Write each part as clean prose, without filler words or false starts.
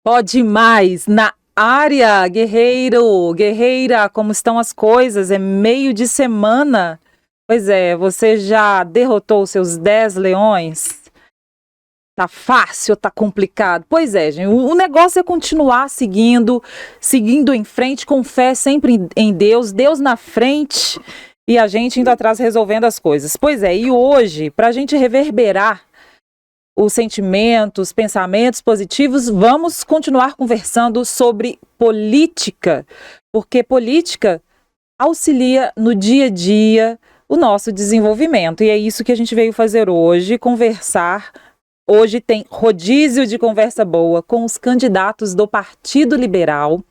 Pode mais na área, guerreiro, guerreira, como estão as coisas? É meio de semana. Pois é, você já derrotou os seus 10 leões? Tá fácil, tá complicado? Pois é, gente, o negócio é continuar seguindo em frente, com fé sempre em Deus, Deus na frente e a gente indo atrás resolvendo as coisas. Pois é, e hoje, para a gente reverberar os sentimentos, pensamentos positivos, vamos continuar conversando sobre política, porque política auxilia no dia a dia o nosso desenvolvimento. E é isso que a gente veio fazer hoje, conversar. Hoje tem rodízio de conversa boa com os candidatos do Partido Liberal,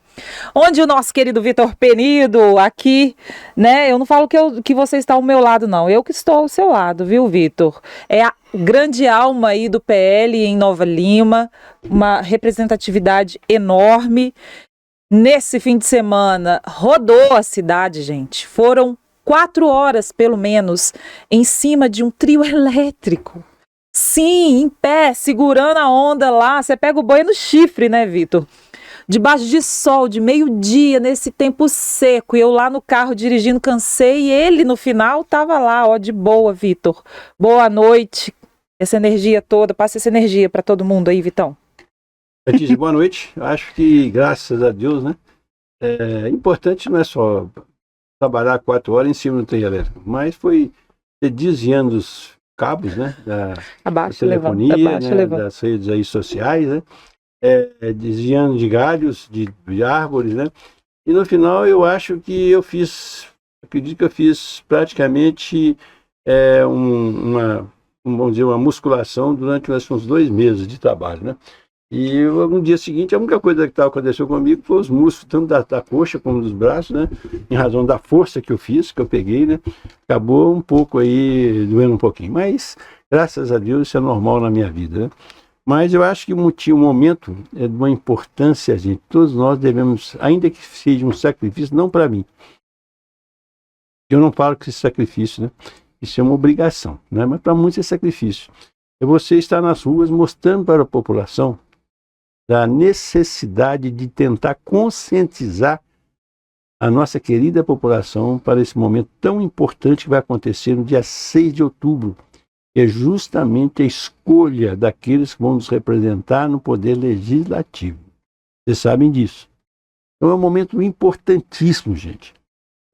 onde o nosso querido Vitor Penido aqui, né? Eu não falo que você está ao meu lado, não. Eu que estou ao seu lado, viu, Vitor? É a grande alma aí do PL em Nova Lima, uma representatividade enorme. Nesse fim de semana, rodou a cidade, gente. Foram 4 horas, pelo menos, em cima de um trio elétrico. Sim, em pé, segurando a onda lá. Você pega o boi no chifre, né, Vitor? Debaixo de sol, de meio-dia, nesse tempo seco. E eu lá no carro dirigindo, cansei. E ele, no final, tava lá, ó, de boa, Vitor. Boa noite. Essa energia toda, passa essa energia para todo mundo aí, Vitão. Letícia, boa noite. Acho que, graças a Deus, né? É importante não é só trabalhar 4 horas em cima do trem elétrico, mas foi desviando os cabos, né? Da telefonia, né, das redes aí sociais, né? Desviando de galhos, de árvores, né? E no final eu acho que acredito que eu fiz praticamente vamos dizer, uma musculação durante uns 2 meses de trabalho, né? E no dia seguinte, a única coisa que aconteceu comigo foi os músculos, tanto da coxa como dos braços, né? Em razão da força que eu peguei, né? Acabou um pouco aí, doendo um pouquinho. Mas, graças a Deus, isso é normal na minha vida, né? Mas eu acho que o momento é de uma importância, gente. Todos nós devemos, ainda que seja um sacrifício, não para mim. Eu não falo que esse sacrifício, né? Isso é uma obrigação, né? Mas para muitos é sacrifício. É você estar nas ruas mostrando para a população da necessidade de tentar conscientizar a nossa querida população para esse momento tão importante que vai acontecer no dia 6 de outubro. É justamente a escolha daqueles que vão nos representar no poder legislativo. Vocês sabem disso. Então é um momento importantíssimo, gente.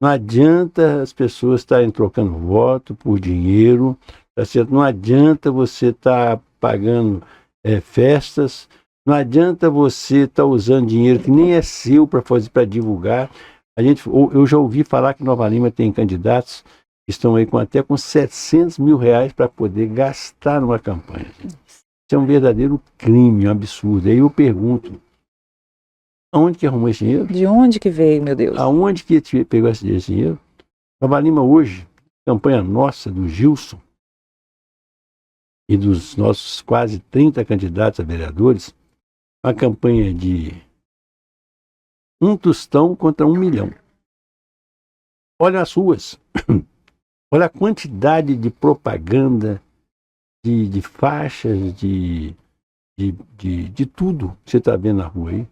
Não adianta as pessoas estarem trocando voto por dinheiro, tá certo? Não adianta você estar pagando festas, não adianta você estar usando dinheiro que nem é seu para divulgar. Eu já ouvi falar que Nova Lima tem candidatos que estão aí até com 700 mil reais para poder gastar numa campanha. Isso é um verdadeiro crime, um absurdo. Aí eu pergunto, aonde que arrumou esse dinheiro? De onde que veio, meu Deus? Aonde que pegou esse dinheiro? Nova Lima hoje, campanha nossa, do Gilson, e dos nossos quase 30 candidatos a vereadores, uma campanha de 1 tostão contra 1 milhão. Olha as ruas, olha a quantidade de propaganda, de faixas, de tudo que você está vendo na rua aí.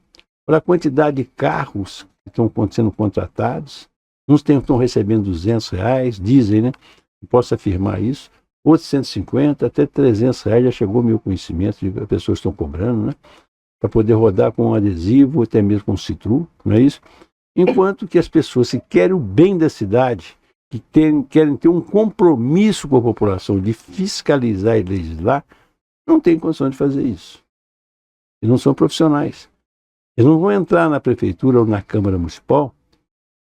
Olha a quantidade de carros que estão sendo contratados. Uns estão recebendo 200 reais, dizem, né? Não posso afirmar isso. Outros 150, até 300 reais, já chegou ao meu conhecimento de que as pessoas estão cobrando, né? Para poder rodar com um adesivo, até mesmo com citru, não é isso? Enquanto que as pessoas que querem o bem da cidade, que querem ter um compromisso com a população de fiscalizar e legislar, não têm condição de fazer isso. Eles não são profissionais. Eles não vão entrar na prefeitura ou na Câmara Municipal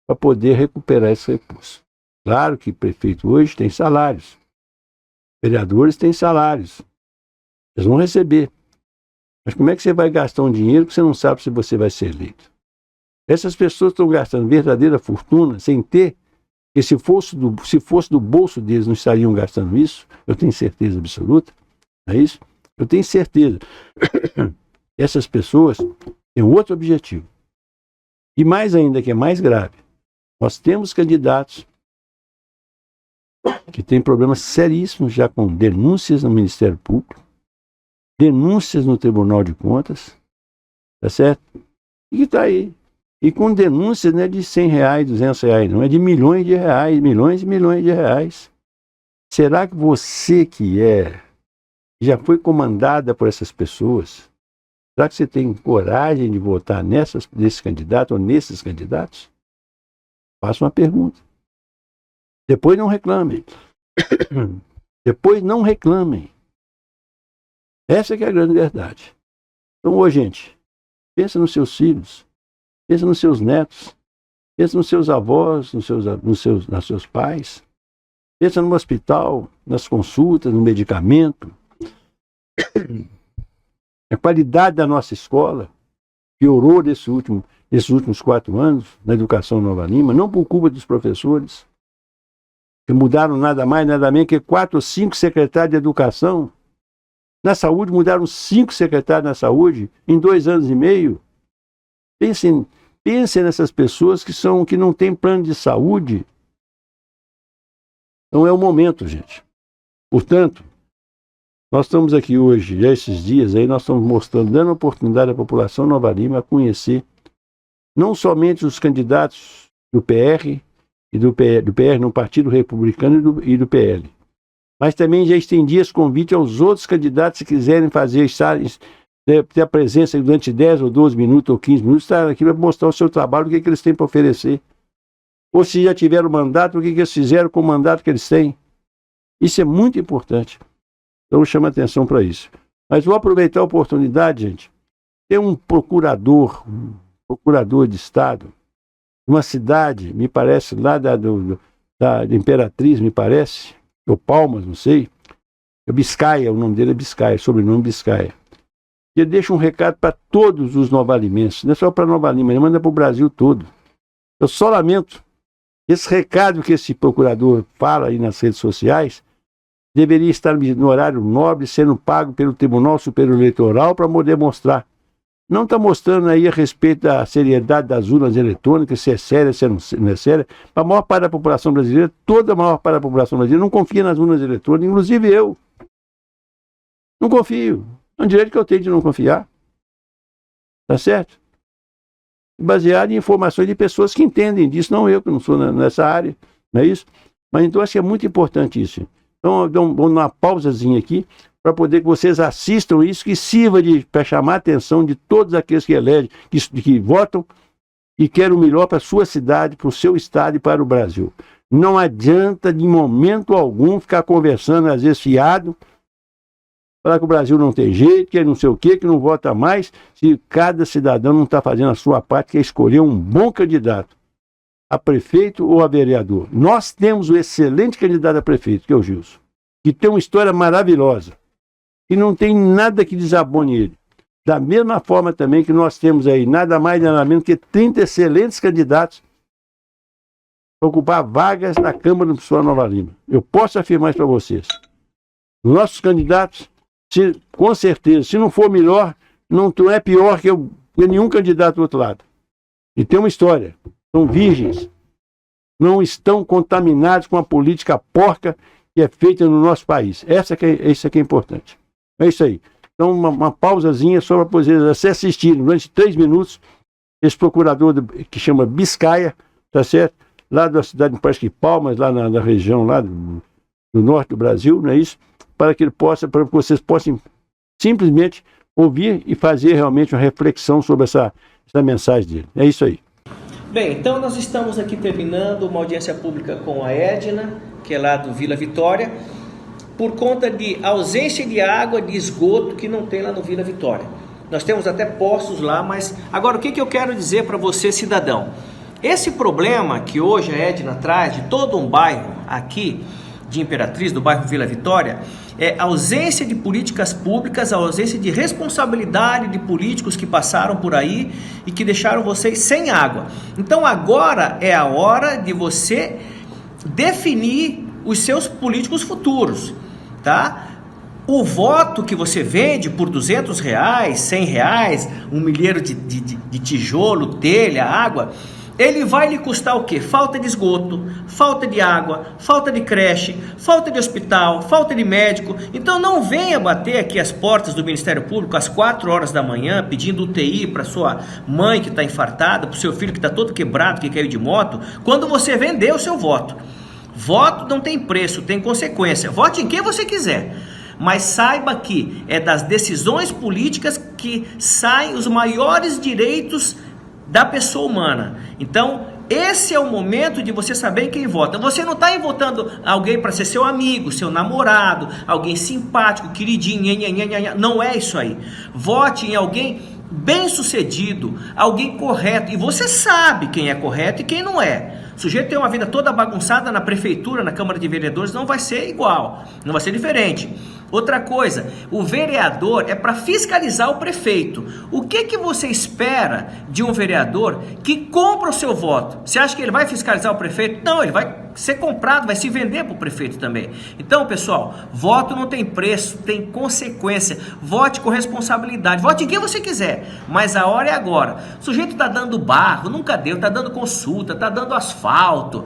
para poder recuperar esse recurso. Claro que prefeito hoje tem salários, vereadores têm salários, eles vão receber. Mas como é que você vai gastar um dinheiro que você não sabe se você vai ser eleito? Essas pessoas estão gastando verdadeira fortuna sem ter, e se fosse do bolso deles não estariam gastando isso, eu tenho certeza absoluta, não é isso? Eu tenho certeza. Essas pessoas têm outro objetivo. E mais ainda, que é mais grave, nós temos candidatos que têm problemas seríssimos já com denúncias no Ministério Público, denúncias no Tribunal de Contas, tá certo? E que está aí. E com denúncias não é de R$100, R$200, não, é de milhões de reais, milhões e milhões de reais. Será que você já foi comandada por essas pessoas, será que você tem coragem de votar nesses candidatos ou nesses candidatos? Faço uma pergunta. Depois não reclamem. Depois não reclamem. Essa que é a grande verdade. Então, gente, pensa nos seus filhos, pensa nos seus netos, pensa nos seus avós, nos seus pais, pensa no hospital, nas consultas, no medicamento. A qualidade da nossa escola piorou nesses últimos 4 anos na educação Nova Lima, não por culpa dos professores, que mudaram nada mais, nada menos que 4 ou 5 secretários de educação. Na saúde, mudaram 5 secretários na saúde em 2 anos e meio. Pensem nessas pessoas que não têm plano de saúde. Então é o momento, gente. Portanto, nós estamos aqui hoje, já esses dias, aí nós estamos mostrando, dando oportunidade à população Nova Lima a conhecer não somente os candidatos do PR e do PR no Partido Republicano e do PL, mas também já estendi esse convite aos outros candidatos, se quiserem ter a presença durante 10 ou 12 minutos ou 15 minutos, estar aqui para mostrar o seu trabalho, o que eles têm para oferecer. Ou se já tiveram mandato, o que eles fizeram com o mandato que eles têm. Isso é muito importante. Então chama atenção para isso. Mas vou aproveitar a oportunidade, gente. Tem um procurador de Estado, uma cidade, me parece, lá da Imperatriz, me parece, ou Palmas, não sei. É Biscaia, o nome dele é Biscaia, sobrenome Biscaia. E ele deixa um recado para todos os novalimenses, não é só para Nova Lima, ele manda para o Brasil todo. Eu só lamento, esse recado que esse procurador fala aí nas redes sociais, deveria estar no horário nobre, sendo pago pelo Tribunal Superior Eleitoral para poder mostrar. Não está mostrando aí a respeito da seriedade das urnas eletrônicas, se é séria, se não é séria. Para a maior parte da população brasileira, toda a maior parte da população brasileira não confia nas urnas eletrônicas, inclusive eu. Não confio. É um direito que eu tenho de não confiar. Tá certo? Baseado em informações de pessoas que entendem disso, não eu, que não sou nessa área, não é isso? Mas então acho que é muito importante isso. Então, vamos dar uma pausazinha aqui, para poder que vocês assistam isso, que sirva para chamar a atenção de todos aqueles que elegem, que votam e querem o melhor para a sua cidade, para o seu estado e para o Brasil. Não adianta, de momento algum, ficar conversando, às vezes fiado, falar que o Brasil não tem jeito, que é não sei o quê, que não vota mais, se cada cidadão não está fazendo a sua parte, que é escolher um bom candidato a prefeito ou a vereador. Nós temos um excelente candidato a prefeito, que é o Gilson, que tem uma história maravilhosa, e não tem nada que desabone ele. Da mesma forma também que nós temos aí nada mais nada menos que 30 excelentes candidatos para ocupar vagas na Câmara do Pessoal Nova Lima. Eu posso afirmar isso para vocês. Nossos candidatos, com certeza, se não for melhor, não é pior que nenhum candidato do outro lado. E tem uma história. São virgens. Não estão contaminados com a política porca que é feita no nosso país. Isso que é importante. É isso aí. Então, uma pausazinha só para vocês assistirem durante 3 minutos esse procurador que chama Biscaia, tá certo? Lá da cidade, parece que Palmas, lá na região lá do norte do Brasil, não é isso? Para que vocês possam simplesmente ouvir e fazer realmente uma reflexão sobre essa mensagem dele. É isso aí. Bem, então nós estamos aqui terminando uma audiência pública com a Edna, que é lá do Vila Vitória, por conta de ausência de água, de esgoto que não tem lá no Vila Vitória. Nós temos até poços lá, mas agora o que eu quero dizer para você, cidadão? Esse problema que hoje a Edna traz de todo um bairro aqui de Imperatriz, do bairro Vila Vitória, é a ausência de políticas públicas, a ausência de responsabilidade de políticos que passaram por aí e que deixaram vocês sem água. Então agora é a hora de você definir os seus políticos futuros, tá? O voto que você vende por R$200, R$100, um milheiro de tijolo, telha, água, ele vai lhe custar o quê? Falta de esgoto, falta de água, falta de creche, falta de hospital, falta de médico. Então não venha bater aqui as portas do Ministério Público às 4 horas da manhã pedindo UTI para sua mãe que está infartada, para o seu filho que está todo quebrado, que caiu de moto, quando você vendeu o seu voto. Voto não tem preço, tem consequência. Vote em quem você quiser. Mas saiba que é das decisões políticas que saem os maiores direitos da pessoa humana. Então, esse é o momento de você saber quem vota. Você não está votando alguém para ser seu amigo, seu namorado, alguém simpático, queridinho, não é isso aí. Vote em alguém bem-sucedido, alguém correto, e você sabe quem é correto e quem não é. O sujeito tem uma vida toda bagunçada na prefeitura, na Câmara de Vereadores, não vai ser igual, não vai ser diferente. Outra coisa, o vereador é para fiscalizar o prefeito. O que você espera de um vereador que compra o seu voto? Você acha que ele vai fiscalizar o prefeito? Não, ele vai ser comprado, vai se vender para o prefeito também. Então, pessoal, voto não tem preço, tem consequência. Vote com responsabilidade, vote em quem você quiser, mas a hora é agora. O sujeito está dando barro, nunca deu, está dando consulta, está dando asfalto.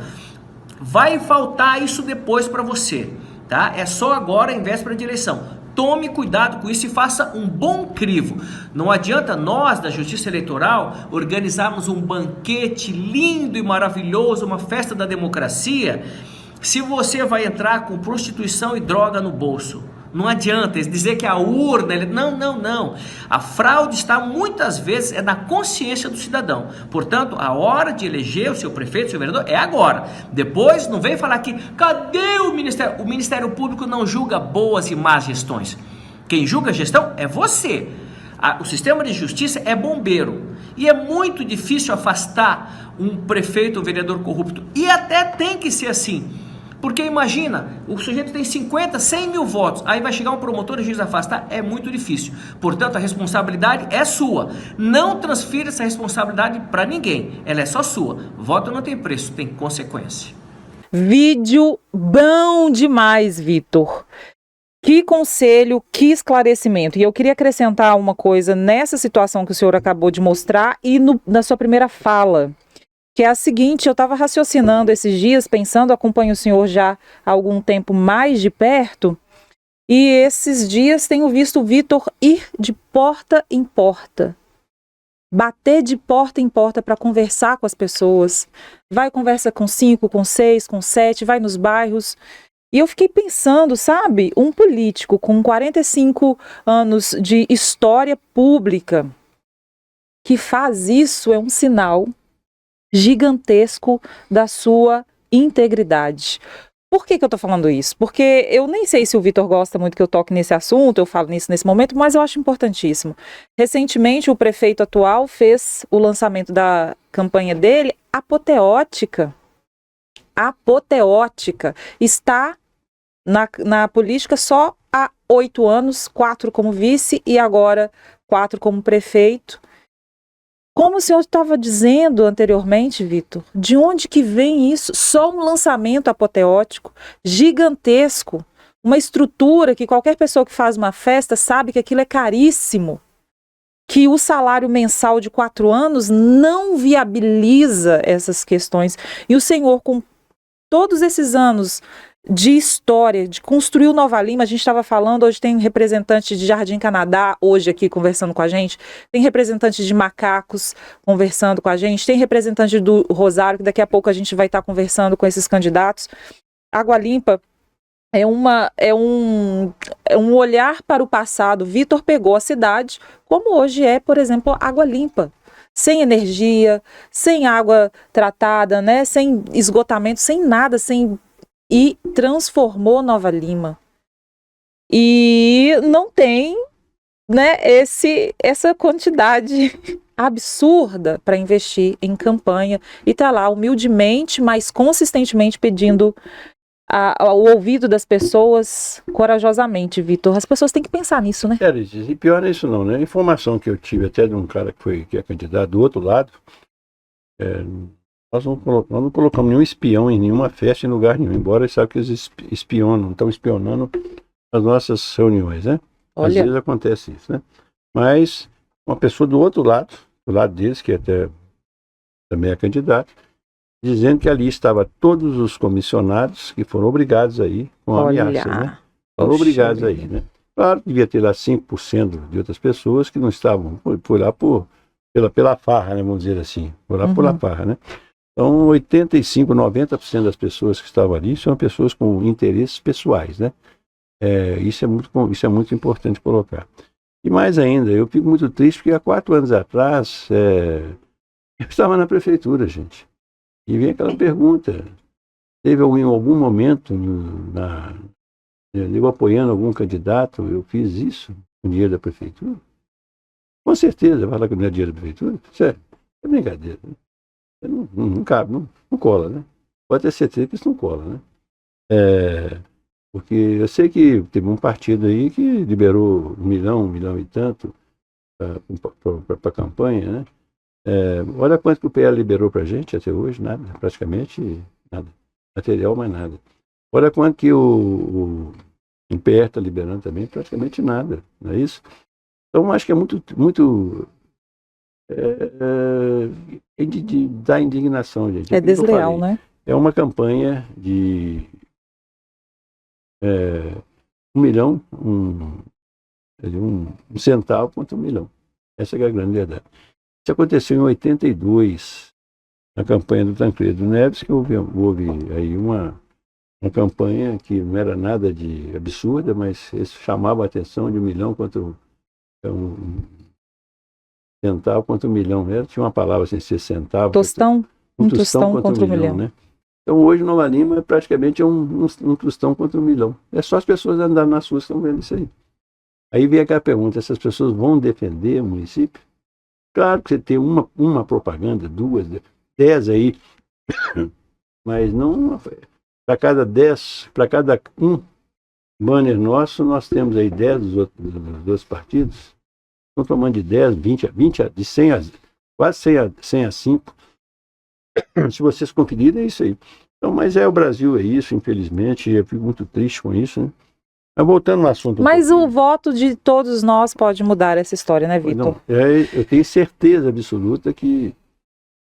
Vai faltar isso depois para você. Tá? É só agora em véspera de eleição. Tome cuidado com isso e faça um bom crivo. Não adianta nós da Justiça Eleitoral organizarmos um banquete lindo e maravilhoso, uma festa da democracia, se você vai entrar com prostituição e droga no bolso. Não adianta dizer que a urna... Não. A fraude está muitas vezes na consciência do cidadão. Portanto, a hora de eleger o seu prefeito, o seu vereador, é agora. Depois, não vem falar que cadê o Ministério? O Ministério Público não julga boas e más gestões. Quem julga a gestão é você. O sistema de justiça é bombeiro. E é muito difícil afastar um prefeito ou vereador corrupto. E até tem que ser assim. Porque imagina, o sujeito tem 50, 100 mil votos, aí vai chegar um promotor e o juiz afastar, é muito difícil. Portanto, a responsabilidade é sua. Não transfira essa responsabilidade para ninguém, ela é só sua. Voto não tem preço, tem consequência. Vídeo bom demais, Vitor. Que conselho, que esclarecimento. E eu queria acrescentar uma coisa nessa situação que o senhor acabou de mostrar e na sua primeira fala. Que é a seguinte, eu estava raciocinando esses dias, pensando, acompanho o senhor já há algum tempo mais de perto, e esses dias tenho visto o Vitor ir de porta em porta, bater de porta em porta para conversar com as pessoas, vai conversa com 5, com 6, com 7, vai nos bairros, e eu fiquei pensando, sabe, um político com 45 anos de história pública, que faz isso é um sinal gigantesco da sua integridade. Por que eu tô falando isso? Porque eu nem sei se o Vitor gosta muito que eu toque nesse assunto, eu falo nisso nesse momento, mas eu acho importantíssimo. Recentemente, o prefeito atual fez o lançamento da campanha dele apoteótica. Apoteótica. Está na política só há 8 anos, 4 como vice e agora 4 como prefeito. Como o senhor estava dizendo anteriormente, Vitor, de onde que vem isso? Só um lançamento apoteótico, gigantesco, uma estrutura que qualquer pessoa que faz uma festa sabe que aquilo é caríssimo, que o salário mensal de 4 anos não viabiliza essas questões. E o senhor, com todos esses anos de história, de construir Nova Lima, a gente estava falando, hoje tem representante de Jardim Canadá, hoje aqui conversando com a gente, tem representante de Macacos conversando com a gente, tem representante do Rosário, que daqui a pouco a gente vai estar conversando com esses candidatos. Água Limpa é um olhar para o passado. Vitor pegou a cidade, como hoje é, por exemplo, Água Limpa. Sem energia, sem água tratada, né? Sem esgotamento, sem nada, e transformou Nova Lima. E não tem, né, essa quantidade absurda para investir em campanha. E está lá, humildemente, mas consistentemente pedindo ao ouvido das pessoas, corajosamente, Vitor. As pessoas têm que pensar nisso, né? E pior não é isso não, né? A informação que eu tive até de um cara que é candidato do outro lado, nós não colocamos nenhum espião em nenhuma festa, em lugar nenhum, embora eles sabem que eles estão espionando as nossas reuniões, né? Olha. Às vezes acontece isso, né? Mas uma pessoa do outro lado, do lado deles, que é até também é candidato, dizendo que ali estava todos os comissionados que foram obrigados aí com ameaças, né? Foram obrigados aí, né? Claro que devia ter lá 5% de outras pessoas que não estavam, foi lá pela farra, né? Vamos dizer assim, foi lá pela farra, né? Então, 85%, 90% das pessoas que estavam ali são pessoas com interesses pessoais, né? Isso é muito importante colocar. E mais ainda, eu fico muito triste porque há 4 anos atrás, eu estava na prefeitura, gente. E vem aquela pergunta, teve algum momento eu apoiando algum candidato, eu fiz isso com dinheiro da prefeitura? Com certeza, vai lá com o dinheiro da prefeitura? Sério, é brincadeira. Né? Não cabe, não cola, né? Pode ter certeza que isso não cola, né? Porque eu sei que teve um partido aí que liberou 1 milhão e tanto para a campanha, né? Olha quanto que o PL liberou para a gente até hoje, nada, praticamente nada. Material, mais nada. Olha quanto que o PR está liberando também, praticamente nada, não é isso? Então, acho que é muito de dar indignação, gente. É desleal, né? É uma campanha de 1 milhão, um centavo contra 1 milhão. Essa é a grande verdade. Isso aconteceu em 82, na campanha do Tancredo Neves, que houve aí uma campanha que não era nada de absurda, mas isso chamava a atenção de 1 milhão contra um centavo contra 1 milhão. Tinha uma palavra assim, 6 centavos. Tostão? Um tostão contra 1 milhão, né? Então hoje Nova Lima praticamente é um tostão contra 1 milhão. É só as pessoas andando nas ruas que estão vendo isso aí. Aí vem aquela pergunta, essas pessoas vão defender o município? Claro que você tem uma propaganda, 2, 10 aí, mas não para cada 10, para cada um banner nosso, nós temos aí 10 dos outros partidos. Estão tomando de 10, 20, de 100 a quase 100 a 5. Se vocês conferirem, é isso aí. Então, mas o Brasil, é isso, infelizmente, eu fico muito triste com isso, né? Mas voltando no assunto. Mas o voto de todos nós pode mudar essa história, né, Vitor? Eu tenho certeza absoluta que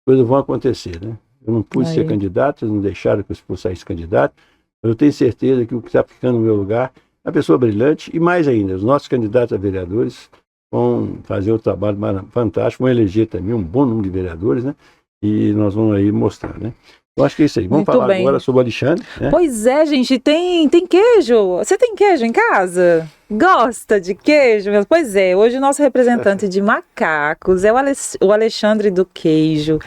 coisas vão acontecer, né? Eu não pude ser candidato, eles não deixaram que eu saísse candidato. Eu tenho certeza que o que está ficando no meu lugar é a pessoa brilhante e mais ainda, os nossos candidatos a vereadores vão fazer um trabalho fantástico, vão eleger também um bom número de vereadores, né? E nós vamos aí mostrar, né? Eu acho que é isso aí. Vamos falar agora sobre o Alexandre. Né? Pois é, gente, tem queijo. Você tem queijo em casa? Gosta de queijo? Pois é, hoje o nosso representante de macacos é o Alexandre do Queijo.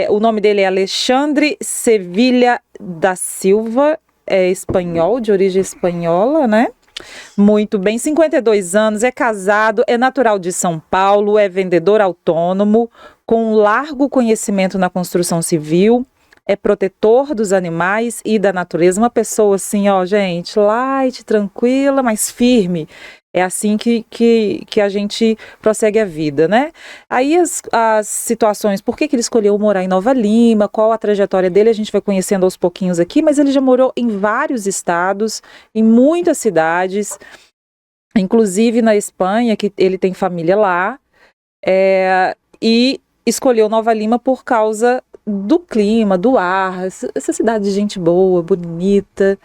O nome dele é Alexandre Sevilha da Silva, é espanhol, de origem espanhola, né? Muito bem, 52 anos, é casado, é natural de São Paulo, é vendedor autônomo, com largo conhecimento na construção civil, é protetor dos animais e da natureza, uma pessoa assim, ó, gente, light, tranquila, mas firme. É assim que a gente prossegue a vida, né? Aí as situações, por que ele escolheu morar em Nova Lima, qual a trajetória dele, a gente vai conhecendo aos pouquinhos aqui, mas ele já morou em vários estados, em muitas cidades, inclusive na Espanha, que ele tem família lá, e escolheu Nova Lima por causa do clima, do ar, essa cidade de gente boa, bonita.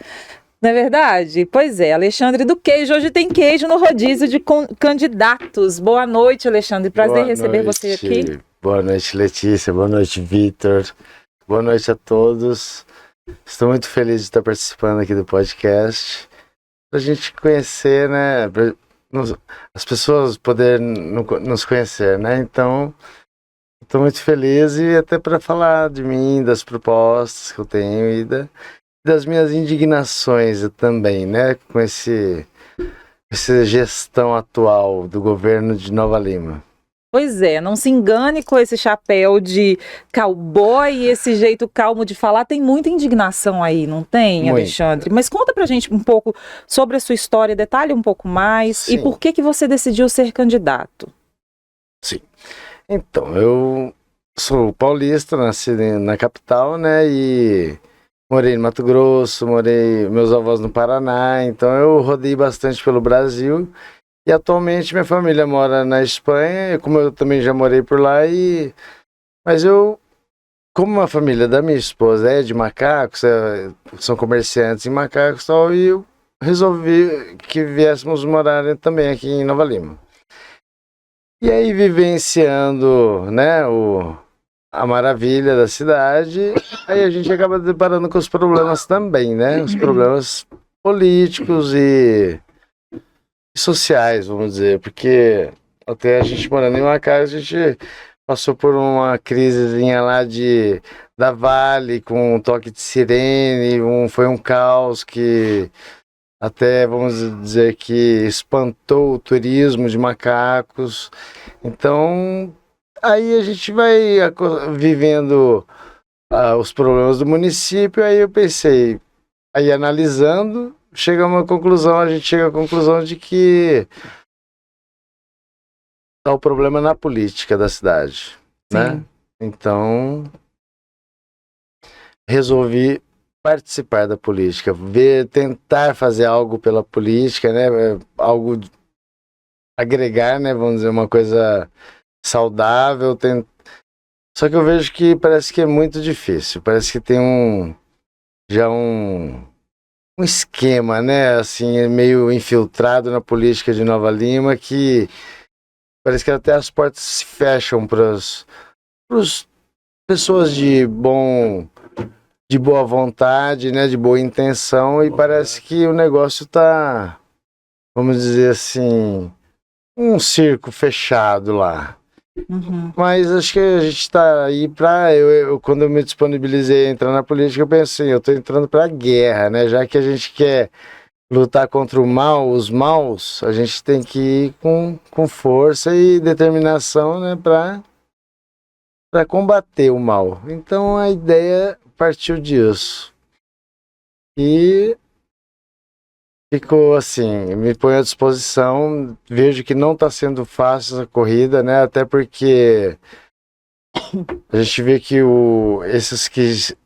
Não é verdade? Pois é, Alexandre do Queijo. Hoje tem queijo no rodízio de candidatos. Boa noite, Alexandre. Prazer receber você aqui. Boa noite, Letícia. Boa noite, Vitor. Boa noite a todos. Estou muito feliz de estar participando aqui do podcast. Para a gente conhecer, né? As pessoas poderem nos conhecer, né? Então, estou muito feliz e até para falar de mim, das propostas que eu tenho e das minhas indignações também, né, com essa gestão atual do governo de Nova Lima. Pois é, não se engane com esse chapéu de cowboy e esse jeito calmo de falar, tem muita indignação aí, não tem, Alexandre? Mas conta pra gente um pouco sobre a sua história, detalhe um pouco mais. Sim. E por que você decidiu ser candidato? Sim, então, eu sou paulista, nasci na capital, né, e morei no Mato Grosso, meus avós no Paraná, então eu rodei bastante pelo Brasil e atualmente minha família mora na Espanha, como eu também já morei por lá e Mas eu, como a família da minha esposa é de Macacos, são comerciantes em Macacos e tal, e eu resolvi que viéssemos morar também aqui em Nova Lima. E aí, vivenciando, né, a maravilha da cidade, aí a gente acaba deparando com os problemas também, né? Os problemas políticos e sociais, vamos dizer, porque até a gente morando em Macacos, a gente passou por uma crisezinha lá da Vale, com um toque de sirene, foi um caos que até, vamos dizer, que espantou o turismo de Macacos. Então, aí a gente vai vivendo os problemas do município, aí eu pensei, aí analisando, a gente chega à conclusão de que está o problema na política da cidade, né? Então, resolvi participar da política, tentar fazer algo pela política, né? Algo agregar, né? Vamos dizer, uma coisa saudável. Só que eu vejo que parece que é muito difícil. Parece que tem um esquema, né? Assim, meio infiltrado na política de Nova Lima, que parece que até as portas se fecham para as pessoas de boa vontade, né, de boa intenção, e parece que o negócio tá, vamos dizer assim, um circo fechado lá. Uhum. Mas acho que a gente está aí quando eu me disponibilizei a entrar na política, eu pensei, eu estou entrando para a guerra, né, já que a gente quer lutar contra o mal, os maus, a gente tem que ir com força e determinação, né, para combater o mal. Então a ideia partiu disso. E ficou assim, me ponho à disposição, vejo que não está sendo fácil essa corrida, né? Até porque a gente vê que esses que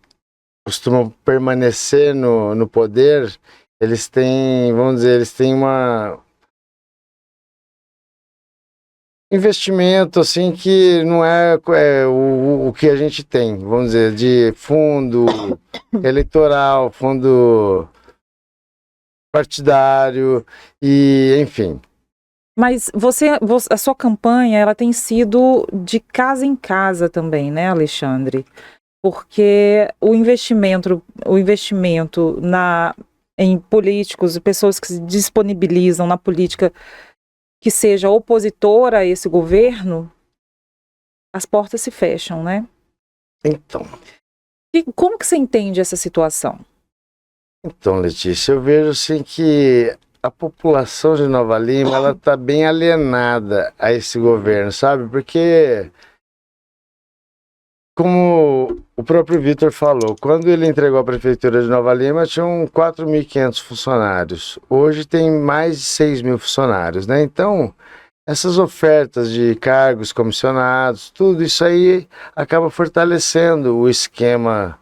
costumam permanecer no poder, eles têm, vamos dizer, investimento assim que não é o que a gente tem, vamos dizer, de fundo eleitoral, fundo partidário e enfim. Mas a sua campanha, ela tem sido de casa em casa também, né, Alexandre? Porque o investimento em políticos e pessoas que se disponibilizam na política que seja opositora a esse governo, as portas se fecham, né? Então. E como que você entende essa situação? Então, Letícia, eu vejo assim que a população de Nova Lima, ela está bem alienada a esse governo, sabe? Porque, como o próprio Vitor falou, quando ele entregou a prefeitura de Nova Lima, tinham 4.500 funcionários. Hoje tem mais de 6.000 funcionários, né? Então, essas ofertas de cargos comissionados, tudo isso aí acaba fortalecendo o esquema,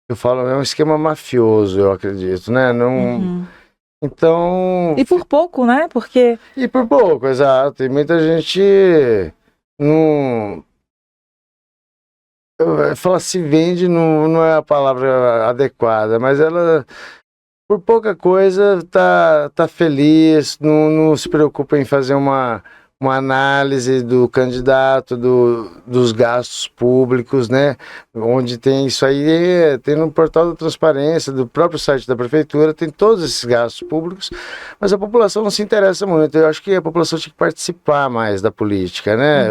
eu falo, é um esquema mafioso, eu acredito, né? Não... Então... E por pouco, né? Porque... E por pouco, exato. E muita gente não... Falar se vende não é a palavra adequada, mas ela, por pouca coisa, tá feliz, não se preocupa em fazer uma análise do candidato, dos gastos públicos, né? Onde tem isso aí, tem no portal da transparência, do próprio site da prefeitura, tem todos esses gastos públicos, mas a população não se interessa muito. Eu acho que a população tinha que participar mais da política, né?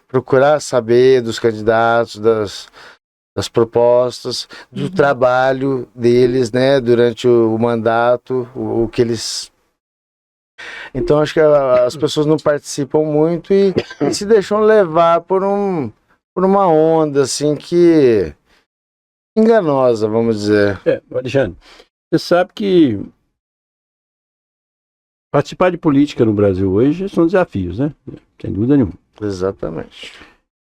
Procurar saber dos candidatos, das propostas, do trabalho deles, né, durante o mandato, o que eles... Então acho que as pessoas não participam muito e se deixam levar por uma onda assim que enganosa, vamos dizer. Alexandre, você sabe que participar de política no Brasil hoje são desafios, né? Sem dúvida nenhuma. Exatamente.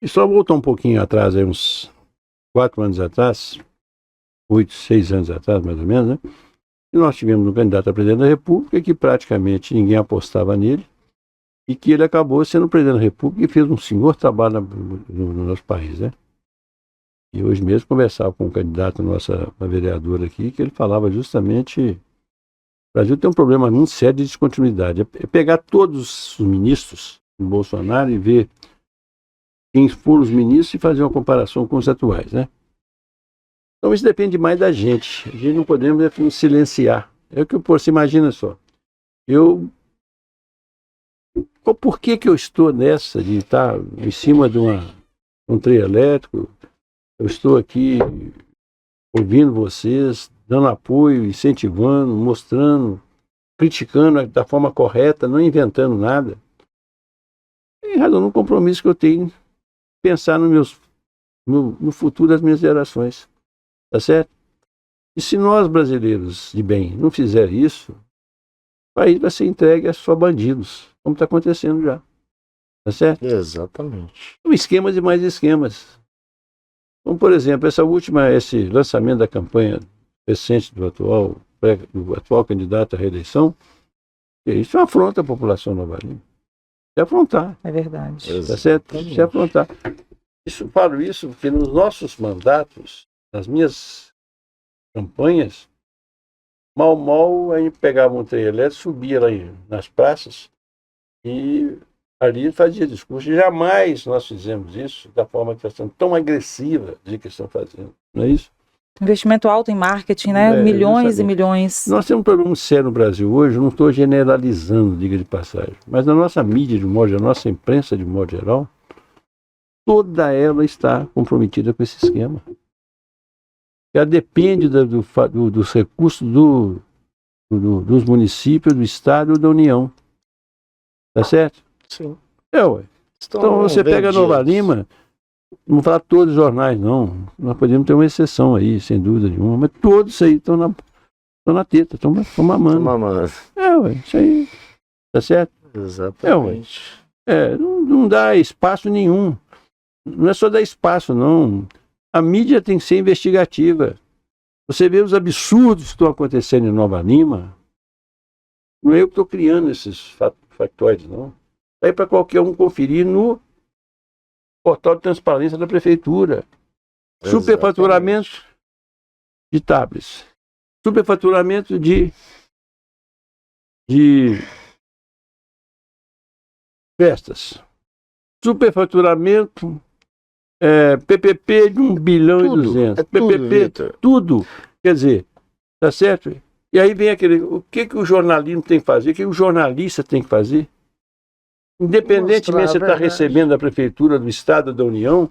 E só voltar um pouquinho atrás, aí, uns 4 anos atrás, 8, 6 anos atrás, mais ou menos, né? E nós tivemos um candidato a presidente da República que praticamente ninguém apostava nele e que ele acabou sendo presidente da República e fez um senhor trabalho no nosso país, né? E hoje mesmo conversava com um candidato nossa a vereador aqui, que ele falava justamente: o Brasil tem um problema muito sério de descontinuidade. É pegar todos os ministros do Bolsonaro e ver quem foram os ministros e fazer uma comparação com os atuais, né? Então isso depende mais da gente. A gente não podemos silenciar. É o que você imagina só. Por que eu estou nessa de estar em cima de um trem elétrico? Eu estou aqui ouvindo vocês, dando apoio, incentivando, mostrando, criticando da forma correta, não inventando nada. Em razão do compromisso que eu tenho, pensar no futuro das minhas gerações. Tá certo? E se nós, brasileiros de bem, não fizerem isso, o país vai ser entregue a só bandidos, como está acontecendo já. Tá certo? Exatamente. São esquemas e mais esquemas. Como, por exemplo, esse lançamento da campanha recente do atual candidato à reeleição, isso é uma afronta à população nova-iorquina. É afrontar. É verdade. Tá certo? É afrontar. Falo isso porque nos nossos mandatos, nas minhas campanhas, mal a gente pegava um trem elétrico, subia lá nas praças e ali fazia discurso. Jamais nós fizemos isso da forma que está sendo tão agressiva de que estão fazendo. Não é isso? Investimento alto em marketing, né? Milhões justamente. E milhões. Nós temos um problema sério no Brasil hoje, não estou generalizando, diga de passagem, mas na nossa mídia, de modo geral, a nossa imprensa, de modo geral, toda ela está comprometida com esse esquema. Ela depende dos recursos dos municípios, do Estado e da União. Tá certo? Sim. Ué. Então você pega Nova Lima, não vou falar todos os jornais, não. Nós podemos ter uma exceção aí, sem dúvida nenhuma, mas todos aí estão na teta, estão mamando. Ué, isso aí. Tá certo? Exatamente. Não dá espaço nenhum. Não é só dar espaço, não. A mídia tem que ser investigativa. Você vê os absurdos que estão acontecendo em Nova Lima. Não é eu que estou criando esses factoides, não. Aí para qualquer um conferir no portal de transparência da prefeitura. Exatamente. Superfaturamento de tablets. Superfaturamento de festas. Superfaturamento PPP de 1 bilhão e 200. PPP, tudo. Quer dizer, tá certo? E aí vem o que o jornalismo tem que fazer? O que o jornalista tem que fazer? Independentemente se você está recebendo da prefeitura, do Estado, da União,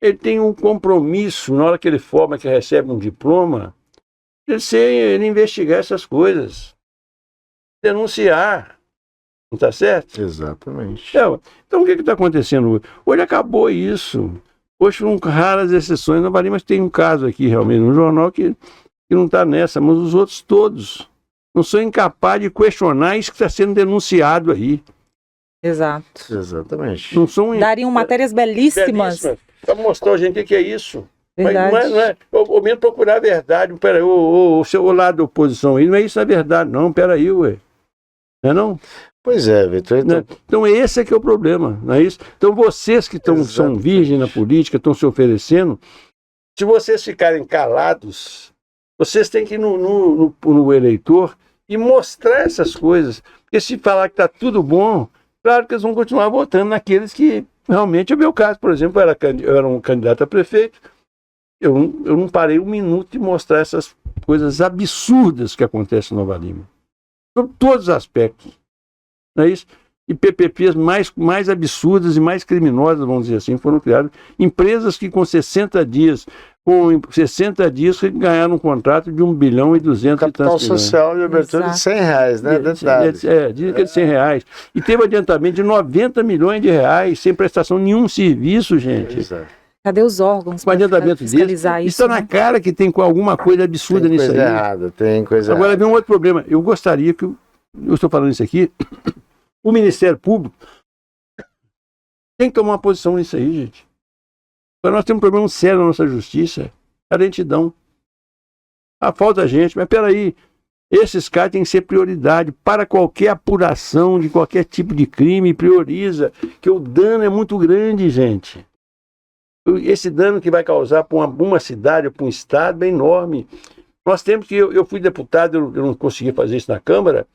ele tem um compromisso, na hora que ele forma, que recebe um diploma, ele investigar essas coisas. Denunciar. Não está certo? Exatamente. Então o que está acontecendo hoje? Hoje acabou isso. Hoje foram raras exceções, não valia, mas tem um caso aqui realmente no jornal que não está nessa, mas os outros todos não são incapazes de questionar isso que está sendo denunciado aí. Exato. Exatamente. Não são, dariam matérias belíssimas. Para mostrar a gente o que é isso. Verdade. Mas não é, ou mesmo procurar a verdade. Peraí, o seu lado da oposição aí, não é isso a verdade, não. Peraí, ué. Não é não? Pois é, Vitor. Então esse é que é o problema, não é isso? Então vocês que são virgens na política, estão se oferecendo, se vocês ficarem calados, vocês têm que ir no eleitor e mostrar essas coisas. Porque se falar que está tudo bom, claro que eles vão continuar votando naqueles que realmente é o meu caso. Por exemplo, eu era um candidato a prefeito, eu não parei um minuto de mostrar essas coisas absurdas que acontecem em Nova Lima. Sobre todos os aspectos. Não é isso? E PPPs mais absurdas e mais criminosas, vamos dizer assim, foram criadas. Empresas que com 60 dias ganharam um contrato de 1 bilhão e 200 capital social de abertura de R$100, né? Diz que é de R$100. E teve adiantamento de 90 milhões de reais, sem prestação de nenhum serviço, gente. Exato. Cadê os órgãos para fiscalizar isso? Está na cara que tem alguma coisa absurda nisso aí. Tem coisa Agora errada. vem um outro problema. Eu gostaria que, eu estou falando isso aqui, o Ministério Público tem que tomar uma posição nisso aí, gente. Agora nós temos um problema sério na nossa justiça, a lentidão. Falta gente, mas peraí, esses caras têm que ser prioridade para qualquer apuração de qualquer tipo de crime, prioriza, que o dano é muito grande, gente. esse dano que vai causar para uma cidade, para um estado, é enorme. Nós temos que, eu fui deputado, eu não consegui fazer isso na Câmara,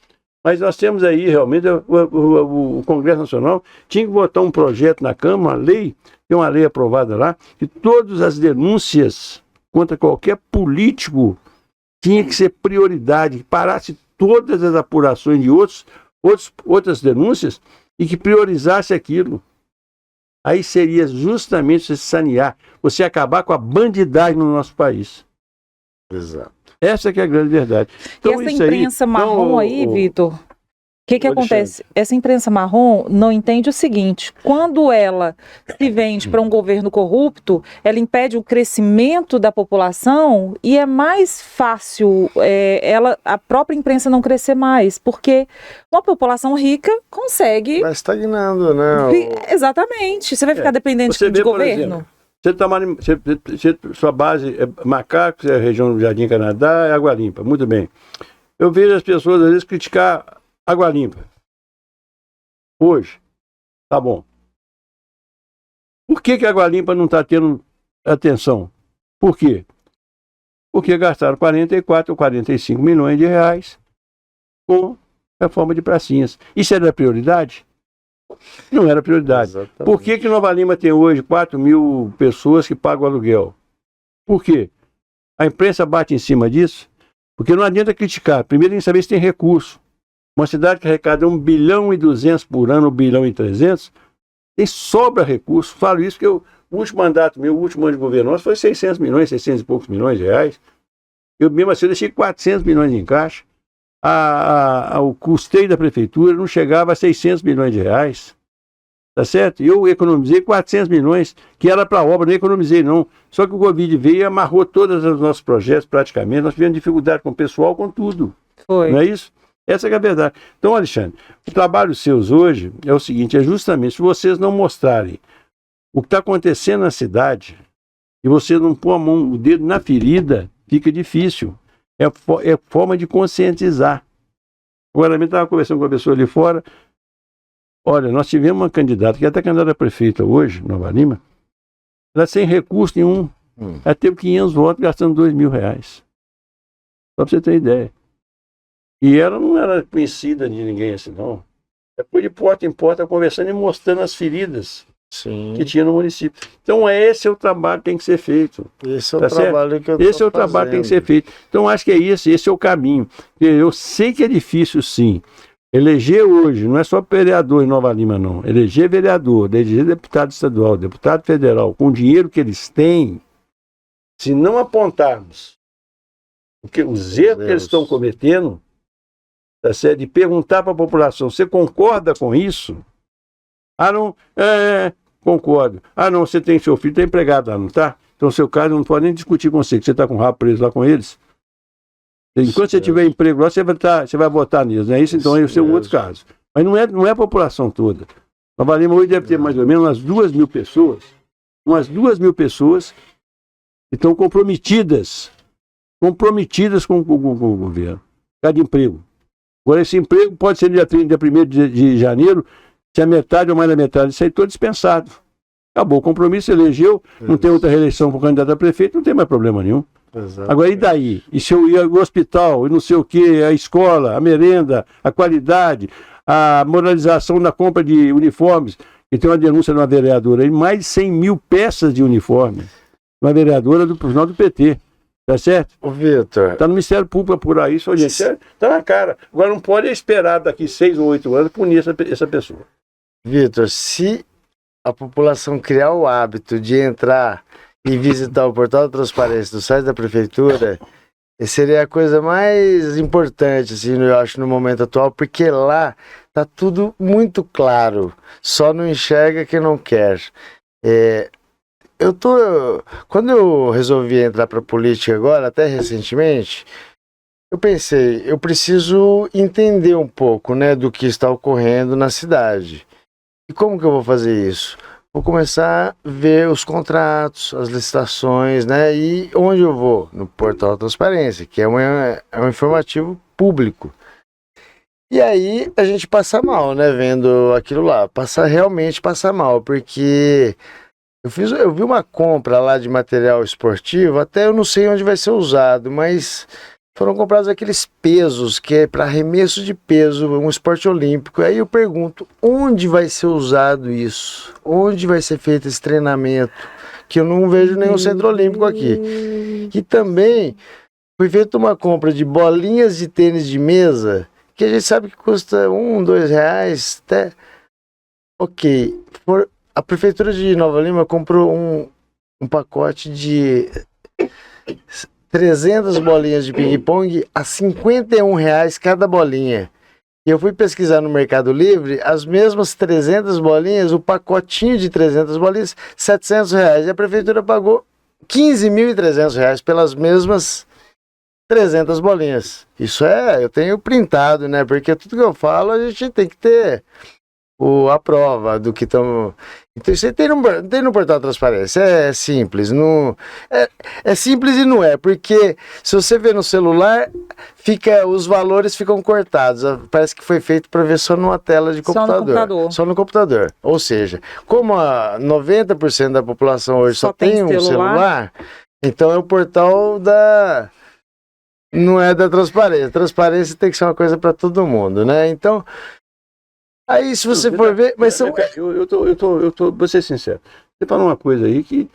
mas nós temos aí realmente, o Congresso Nacional tinha que botar um projeto na Câmara, uma lei, tem uma lei aprovada lá, que todas as denúncias contra qualquer político tinha que ser prioridade, que parasse todas as apurações de outras denúncias e que priorizasse aquilo. Aí seria justamente você sanear, você acabar com a bandidagem no nosso país. Exato. Essa que é a grande verdade. Então, e essa imprensa marrom aí, Vitor, o que acontece? Essa imprensa marrom não entende o seguinte: quando ela se vende para um governo corrupto, ela impede o crescimento da população e é mais fácil a própria imprensa não crescer mais, porque uma população rica consegue... Vai estagnando, né? Exatamente. Você vai ficar dependente de governo? Sua base é Macacos, é a região do Jardim Canadá, é Água Limpa. Muito bem. Eu vejo as pessoas, às vezes, criticar Água Limpa. Hoje. Tá bom. Por que a Água Limpa não está tendo atenção? Por quê? Porque gastaram 44 ou 45 milhões de reais com reforma de pracinhas. Isso era prioridade? Não era prioridade. Exatamente. Por que Nova Lima tem hoje 4 mil pessoas que pagam aluguel? Por quê? A imprensa bate em cima disso, porque não adianta criticar. Primeiro tem que saber se tem recurso. Uma cidade que arrecada 1,2 bilhão por ano, 1,3 bilhão, tem sobra recurso. Falo isso porque o último mandato meu, o último ano de governo nosso, foi 600 e poucos milhões de reais. Eu mesmo assim deixei 400 milhões em caixa. O custeio da prefeitura não chegava a 600 milhões de reais. Tá certo? Eu economizei 400 milhões, que era para a obra, não economizei não. Só que o Covid veio e amarrou todos os nossos projetos praticamente. Nós tivemos dificuldade com o pessoal, com tudo. Foi. Não é isso? Essa é a verdade. Então, Alexandre, o trabalho seus hoje é o seguinte, é justamente se vocês não mostrarem o que está acontecendo na cidade e você não pôr o dedo na ferida, fica difícil. É forma de conscientizar. Agora, eu estava conversando com uma pessoa ali fora. Olha, nós tivemos uma candidata, que é até candidata a prefeita hoje, Nova Lima, ela sem recurso nenhum. Ela teve 500 votos gastando 2 mil reais. Só para você ter ideia. E ela não era conhecida de ninguém assim, não. Depois de porta em porta, conversando e mostrando as feridas. Sim. Que tinha no município. Então esse é o trabalho que tem que ser feito. Esse é o trabalho que eu Esse é o trabalho que tem que ser feito. Então acho que é esse é o caminho. Eu sei que é difícil, sim. Eleger hoje, não é só vereador em Nova Lima, não. Eleger vereador, eleger deputado estadual, deputado federal, com o dinheiro que eles têm, se não apontarmos os erros que eles estão cometendo, tá certo? De perguntar para a população, você concorda com isso? Ah, não, concordo. Ah, não, você tem seu filho, está empregado lá, não está? Então, seu caso, não pode nem discutir com você, que você está com o rabo preso lá com eles. Enquanto você tiver emprego lá, você vai votar neles, não é isso? Então, esse é um outro caso. Mas não é a população toda. Nova Lima hoje deve ter mais ou menos umas 2 mil pessoas, que estão comprometidas com o governo, cada emprego. Agora, esse emprego pode ser dia 1º de janeiro, se a metade ou mais da metade disso aí, todo dispensado. Acabou o compromisso, elegeu, não tem outra reeleição para o candidato a prefeito, não tem mais problema nenhum. Exatamente. Agora, e daí? E se eu ia ao hospital, e não sei o quê, a escola, a merenda, a qualidade, a moralização na compra de uniformes, que tem uma denúncia de uma vereadora aí, mais de 100 mil peças de uniforme. Uma vereadora do jornal do PT. Tá certo? Ô, Vitor. Tá no Ministério Público apurar isso, gente. Tá na cara. Agora não pode esperar daqui 6 ou 8 anos punir essa pessoa. Vitor, se a população criar o hábito de entrar e visitar o portal da transparência do site da prefeitura, seria a coisa mais importante, assim, eu acho, no momento atual, porque lá tá tudo muito claro. Só não enxerga quem não quer. Quando eu resolvi entrar para a política agora, até recentemente, eu pensei, eu preciso entender um pouco, né, do que está ocorrendo na cidade. E como que eu vou fazer isso? Vou começar a ver os contratos, as licitações, né, e onde eu vou? No portal da transparência, que é um informativo público. E aí a gente passa mal, né, vendo aquilo lá. Realmente passa mal, porque Eu vi uma compra lá de material esportivo, até eu não sei onde vai ser usado, mas foram comprados aqueles pesos, que é para arremesso de peso, um esporte olímpico. Aí eu pergunto, onde vai ser usado isso? Onde vai ser feito esse treinamento? Que eu não vejo nenhum centro olímpico aqui. E também foi feita uma compra de bolinhas de tênis de mesa, que a gente sabe que custa R$ 1, R$ 2, até. Ok. A Prefeitura de Nova Lima comprou um pacote de 300 bolinhas de ping-pong a R$ 51 cada bolinha. E eu fui pesquisar no Mercado Livre, as mesmas 300 bolinhas, o pacotinho de 300 bolinhas, R$ 700. E a Prefeitura pagou R$ 15.300 pelas mesmas 300 bolinhas. Isso eu tenho printado, né? Porque tudo que eu falo, a gente tem que ter a prova do que estamos... Então isso aí tem no portal Transparência, é simples, é simples e não é, porque se você vê no celular, os valores ficam cortados, parece que foi feito para ver só numa tela de computador. Só no computador. Ou seja, como 90% da população hoje só tem um celular, então é o portal não é da transparência. Transparência tem que ser uma coisa para todo mundo, né? Então, aí se você for ver, mas são... Vou ser sincero. Você falou uma coisa aí que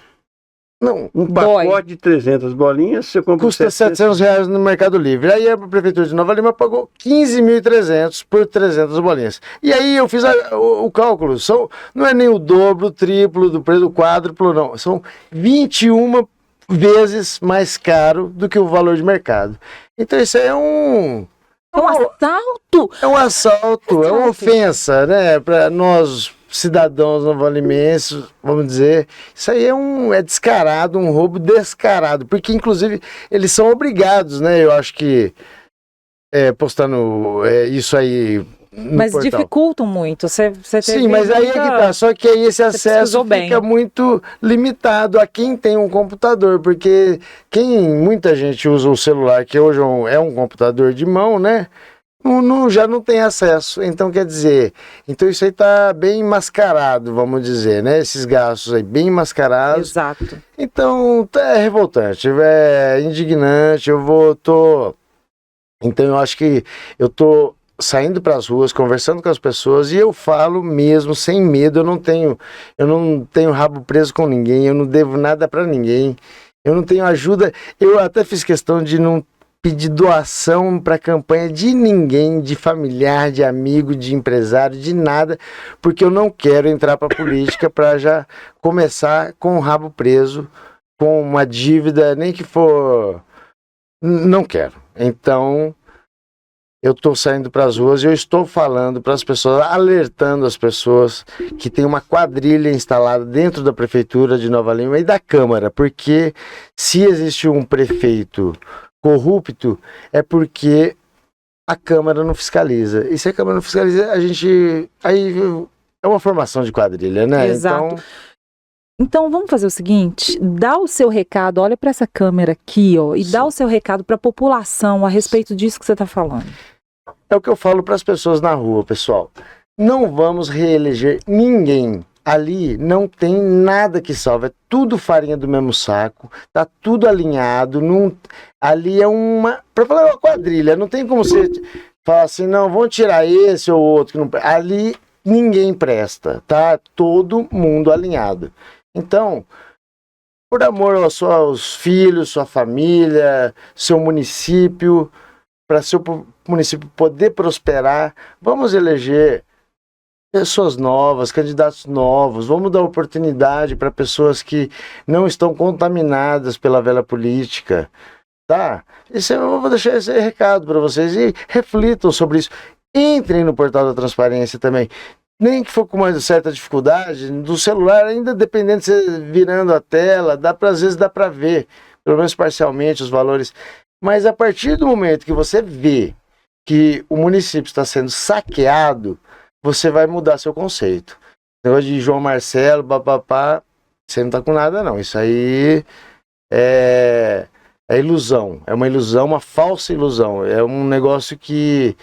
não, um pacote de 300 bolinhas, você compra custa R$ 700 no Mercado Livre. Aí a Prefeitura de Nova Lima pagou 15.300 por 300 bolinhas. E aí eu fiz o cálculo. Não é nem o dobro, o triplo do preço, o quádruplo, não. São 21 vezes mais caro do que o valor de mercado. Então isso aí é um assalto? É um assalto, é uma ofensa, né? Para nós, cidadãos novalimenses, vamos dizer. Isso aí é descarado, um roubo descarado. Porque, inclusive, eles são obrigados, né? Eu acho que postando isso aí no mas portal. dificultam muito. Sim, mas aí é que tá. Só que aí esse acesso fica muito limitado a quem tem um computador, porque muita gente usa o celular, que hoje é um computador de mão, né? Já não tem acesso. Então, quer dizer, isso aí tá bem mascarado, vamos dizer, né? Esses gastos aí bem mascarados. Exato. Então, é revoltante, é indignante. Então, eu acho que eu tô saindo para as ruas, conversando com as pessoas, e eu falo mesmo, sem medo. Eu não tenho rabo preso com ninguém, eu não devo nada para ninguém, eu não tenho ajuda. Eu até fiz questão de não pedir doação para campanha de ninguém, de familiar, de amigo, de empresário, de nada, porque eu não quero entrar para política para já começar com o rabo preso, com uma dívida, nem que for... Não quero. Então, eu estou saindo para as ruas e eu estou falando para as pessoas, alertando as pessoas que tem uma quadrilha instalada dentro da Prefeitura de Nova Lima e da Câmara, porque se existe um prefeito corrupto, é porque a Câmara não fiscaliza. E se a Câmara não fiscaliza, aí é uma formação de quadrilha, né? Exato. Então vamos fazer o seguinte, dá o seu recado, olha para essa câmera aqui, ó, e dá o seu recado para a população a respeito disso que você está falando. É o que eu falo para as pessoas na rua, pessoal. Não vamos reeleger ninguém. Ali não tem nada que salve, é tudo farinha do mesmo saco, tá tudo alinhado, ali é para falar uma quadrilha, não tem como você falar assim, não, vamos tirar esse ou outro, que não, ali ninguém presta, tá todo mundo alinhado. Então, por amor aos seus filhos, sua família, seu município, para seu município poder prosperar, vamos eleger pessoas novas, candidatos novos, vamos dar oportunidade para pessoas que não estão contaminadas pela velha política, tá? Eu vou deixar esse recado para vocês e reflitam sobre isso. Entrem no portal da Transparência também. Nem que for com uma certa dificuldade, do celular, ainda dependendo de você virando a tela, às vezes dá para ver, pelo menos parcialmente, os valores. Mas a partir do momento que você vê que o município está sendo saqueado, você vai mudar seu conceito. O negócio de João Marcelo, papapá, você não tá com nada não. Isso aí é ilusão. É uma ilusão, uma falsa ilusão. É um negócio que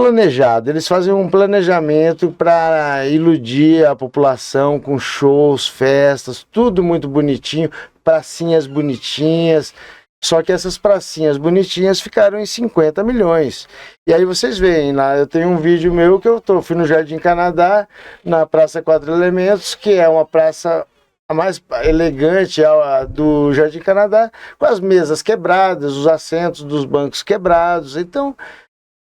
planejado. Eles fazem um planejamento para iludir a população com shows, festas, tudo muito bonitinho, pracinhas bonitinhas. Só que essas pracinhas bonitinhas ficaram em 50 milhões. E aí vocês veem lá, eu tenho um vídeo meu que fui no Jardim Canadá, na Praça Quatro Elementos, que é uma praça a mais elegante do Jardim Canadá, com as mesas quebradas, os assentos dos bancos quebrados. Então,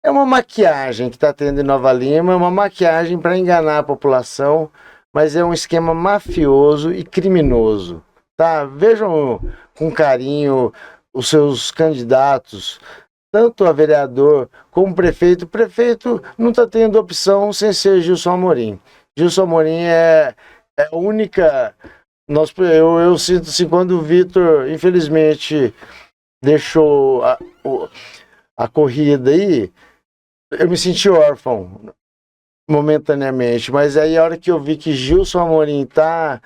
é uma maquiagem que está tendo em Nova Lima, é uma maquiagem para enganar a população, mas é um esquema mafioso e criminoso. Tá? Vejam com carinho os seus candidatos, tanto a vereador como prefeito. O prefeito não está tendo opção sem ser Gilson Amorim. Gilson Amorim é a única... Eu sinto assim, quando o Vitor, infelizmente, deixou a corrida aí, eu me senti órfão momentaneamente, mas aí a hora que eu vi que Gilson Amorim tá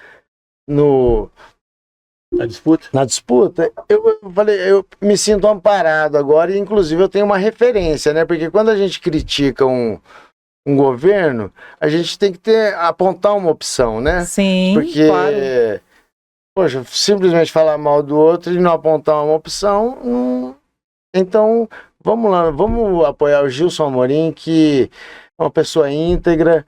Na disputa, eu falei, eu me sinto amparado agora, e inclusive eu tenho uma referência, né? Porque quando a gente critica um governo, a gente tem que apontar uma opção, né? Sim, porque, claro. poxa, simplesmente falar mal do outro e não apontar uma opção, então vamos lá, vamos apoiar o Gilson Amorim, que é uma pessoa íntegra,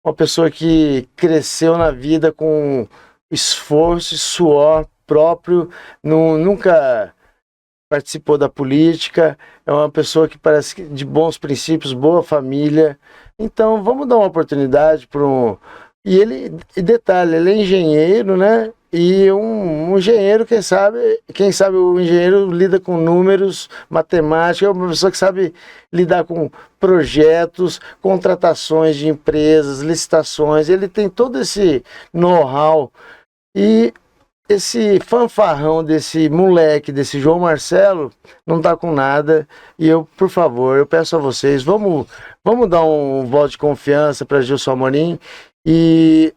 uma pessoa que cresceu na vida com esforço e suor próprio, nunca participou da política, é uma pessoa que parece de bons princípios, boa família. Então vamos dar uma oportunidade para e detalhe, ele é engenheiro, né? E um engenheiro, quem sabe o engenheiro lida com números, matemática, é uma pessoa que sabe lidar com projetos, contratações de empresas, licitações, ele tem todo esse know-how. E esse fanfarrão desse moleque, desse João Marcelo, não tá com nada. E por favor, eu peço a vocês, vamos dar um voto de confiança para Gilson Amorim, e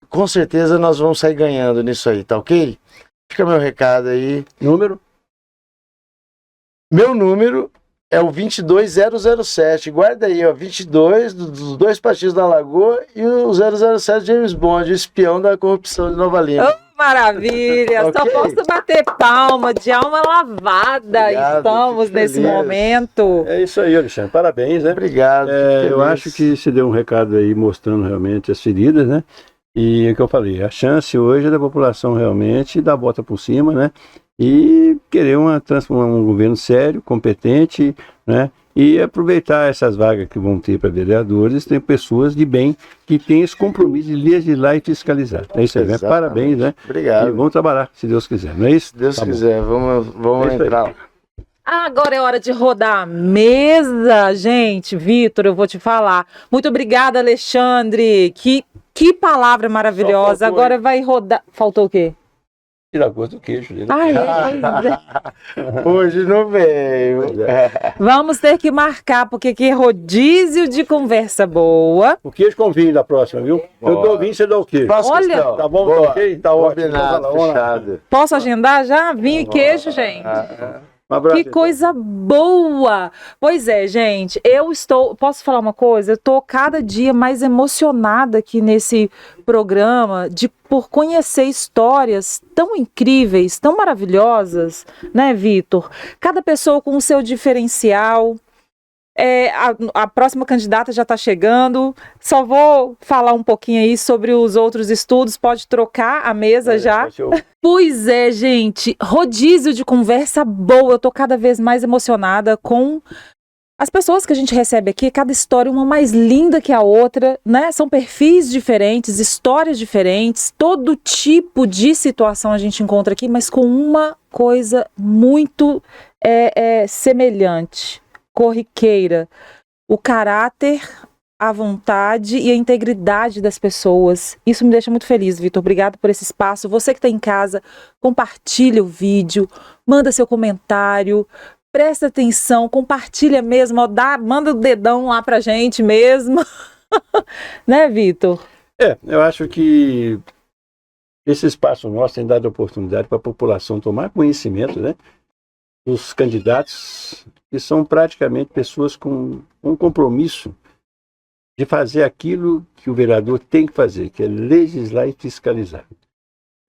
com certeza nós vamos sair ganhando nisso aí, tá ok? Fica meu recado aí. número? Meu número é o 22007. Guarda aí, ó, 22 dos dois partidos da Lagoa e o 007 James Bond, o espião da corrupção de Nova Lima. Oh, maravilha! Ok. Só posso bater palma, de alma lavada. Obrigado, Estamos fico nesse feliz. momento. É isso aí, Alexandre. Parabéns, né? Obrigado. fico Eu feliz. acho que você deu um recado aí mostrando realmente as feridas, né? E é o que eu falei, a chance hoje é da população realmente dar a bota por cima, né? E querer um governo sério, competente, né? E aproveitar essas vagas que vão ter para vereadores, tem pessoas de bem que têm esse compromisso de legislar e fiscalizar. É isso aí, né? Exatamente. Parabéns, né? Obrigado. E vamos trabalhar, se Deus quiser, não é isso? Se Deus Tá bom. quiser, vamos É isso aí. entrar lá. Agora é hora de rodar a mesa, gente. Vitor, eu vou te falar. Muito obrigada, Alexandre. Que palavra maravilhosa. Só faltou Agora vai rodar. Faltou o quê? Tira a gosto do queijo dele. Ah, é. Hoje não veio. Vamos ter que marcar, porque aqui é rodízio de conversa boa. O queijo com vinho da próxima, viu? Eu dou vinho, você dá o queijo. Faço Olha. questão. Tá bom? Boa. Tá ok? Tá ótimo. Combinado, Então, vamos lá. fechado. Posso agendar já? Vinho e queijo, gente. Um abraço, Que então. coisa boa! Pois é, gente, posso falar uma coisa? Eu tô cada dia mais emocionada aqui nesse programa por conhecer histórias tão incríveis, tão maravilhosas, né, Vitor? Cada pessoa com o seu diferencial. A próxima candidata já está chegando. Só vou falar um pouquinho aí sobre os outros estudos. Pode trocar a mesa já. Vai ser o- Pois é, gente, rodízio de conversa boa. Eu tô cada vez mais emocionada com as pessoas que a gente recebe aqui, cada história uma mais linda que a outra, né? São perfis diferentes, histórias diferentes, todo tipo de situação a gente encontra aqui, mas com uma coisa muito semelhante, corriqueira: o caráter, a vontade e a integridade das pessoas. Isso me deixa muito feliz, Vitor. Obrigado por esse espaço. Você que está em casa, compartilha o vídeo, manda seu comentário, presta atenção, compartilha mesmo, ó, manda o dedão lá pra gente mesmo. Né, Vitor? Eu acho que esse espaço nosso tem dado oportunidade para a população tomar conhecimento, né? os candidatos, que são praticamente pessoas com um compromisso de fazer aquilo que o vereador tem que fazer, que é legislar e fiscalizar.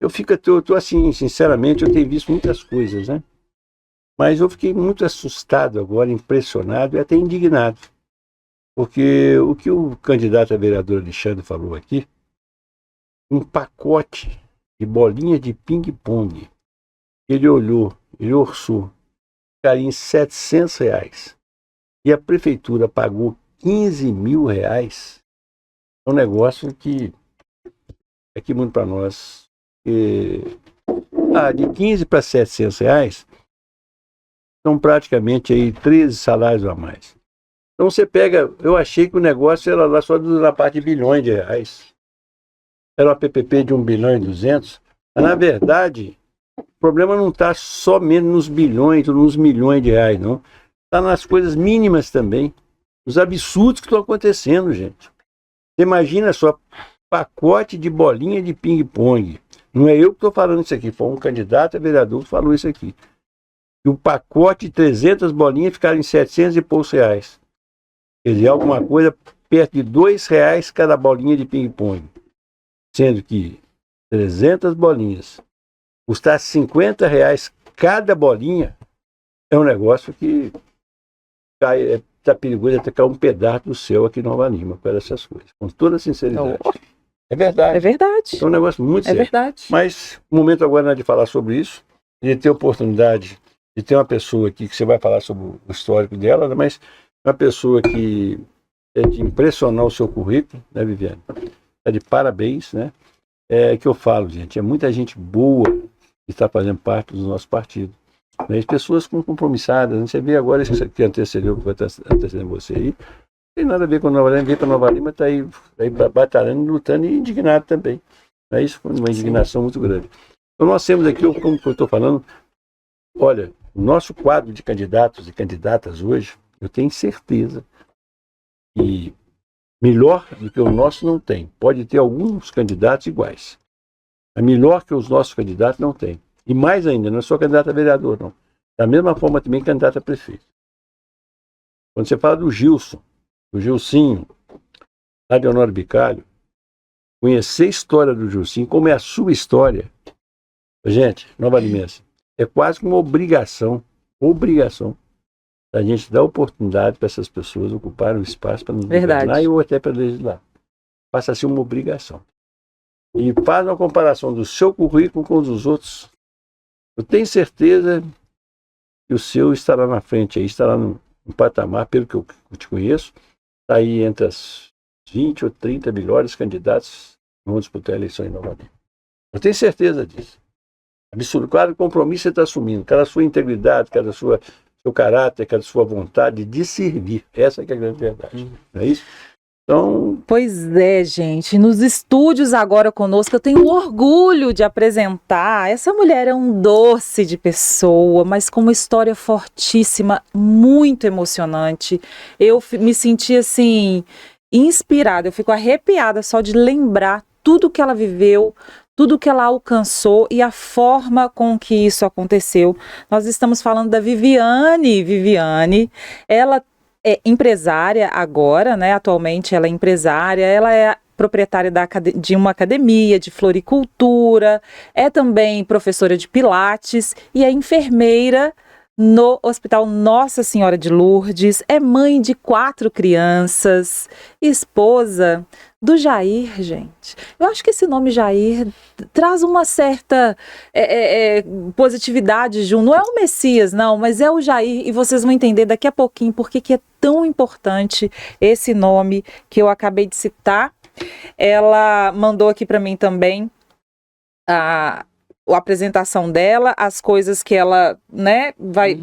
Eu tô assim, sinceramente, eu tenho visto muitas coisas, né? Mas eu fiquei muito assustado agora, impressionado e até indignado. Porque o que o candidato a vereador Alexandre falou aqui, um pacote de bolinha de ping-pong, ele orçou, ficaria em R$700. E a prefeitura pagou R$15.000. É um negócio que é que muito para nós. De 15 para R$700 são praticamente aí 13 salários a mais. Então você pega, eu achei que o negócio era lá só na parte de bilhões de reais. Era uma PPP de 1,2 bilhão, mas na verdade o problema não está somente nos bilhões ou nos milhões de reais, não. Está nas coisas mínimas também, os absurdos que estão acontecendo, gente. Você imagina só, pacote de bolinha de ping-pong. Não é eu que estou falando isso aqui, foi um candidato a vereador que falou isso aqui. E o pacote de 300 bolinhas ficaram em 700 e poucos reais. Quer dizer, alguma coisa perto de R$2 cada bolinha de ping-pong. Sendo que 300 bolinhas custar R$50 cada bolinha, é um negócio que está perigoso até cair um pedaço do céu aqui em Nova Lima, por essas coisas. Com toda sinceridade. É verdade. É verdade. É um negócio muito sério. É verdade. Mas o momento agora não é de falar sobre isso, de ter oportunidade de ter uma pessoa aqui que você vai falar sobre o histórico dela, né? Mas uma pessoa que é de impressionar o seu currículo, né, Viviane? É de parabéns, né? É que eu falo, gente, é muita gente boa que está fazendo parte do nosso partido. Né? E pessoas compromissadas, né? Você vê agora esse que antecedeu você aí, não tem nada a ver com Nova Lima, vê que a Nova Lima está aí batalhando, lutando e indignado também. Né? Isso foi uma indignação muito grande. Então nós temos aqui, como eu estou falando, olha, o nosso quadro de candidatos e candidatas hoje, eu tenho certeza que melhor do que o nosso não tem. Pode ter alguns candidatos iguais. Mas melhor que os nossos candidatos não tem. E mais ainda, não é só candidato a vereador, não. Da mesma forma também candidato a prefeito. Quando você fala do Gilson, do Gilcinho, lá de Honório Bicalho, conhecer a história do Gilcinho, como é a sua história, gente, Nova Limense, é quase uma obrigação da gente dar oportunidade para essas pessoas ocuparem o espaço para nos governar ou até para legislar. Passa a ser uma obrigação. E faz uma comparação do seu currículo com os dos outros. Eu tenho certeza que o seu estará na frente, aí estará no patamar, pelo que eu te conheço, está aí entre as 20 ou 30 melhores candidatos que vão disputar a eleição em Nova Lima. Eu tenho certeza disso. Absurdo. Claro, o compromisso você está assumindo, cada sua integridade, cada seu caráter, cada sua vontade de servir. Essa que é a grande verdade. Não é isso? Então... Pois é, gente. Nos estúdios agora conosco, eu tenho orgulho de apresentar. Essa mulher é um doce de pessoa, mas com uma história fortíssima, muito emocionante. Eu me senti, assim, inspirada. Eu fico arrepiada só de lembrar tudo que ela viveu, tudo que ela alcançou e a forma com que isso aconteceu. Nós estamos falando da Viviane. Viviane, ela é empresária agora, né? Atualmente ela é empresária, ela é proprietária de uma academia de floricultura, é também professora de pilates e é enfermeira no Hospital Nossa Senhora de Lourdes, é mãe de 4 crianças, esposa do Jair, gente. Eu acho que esse nome Jair traz uma certa positividade, Ju. Não é o Messias, não, mas é o Jair, e vocês vão entender daqui a pouquinho por que é tão importante esse nome que eu acabei de citar. Ela mandou aqui para mim também a apresentação dela, as coisas que ela, né, vai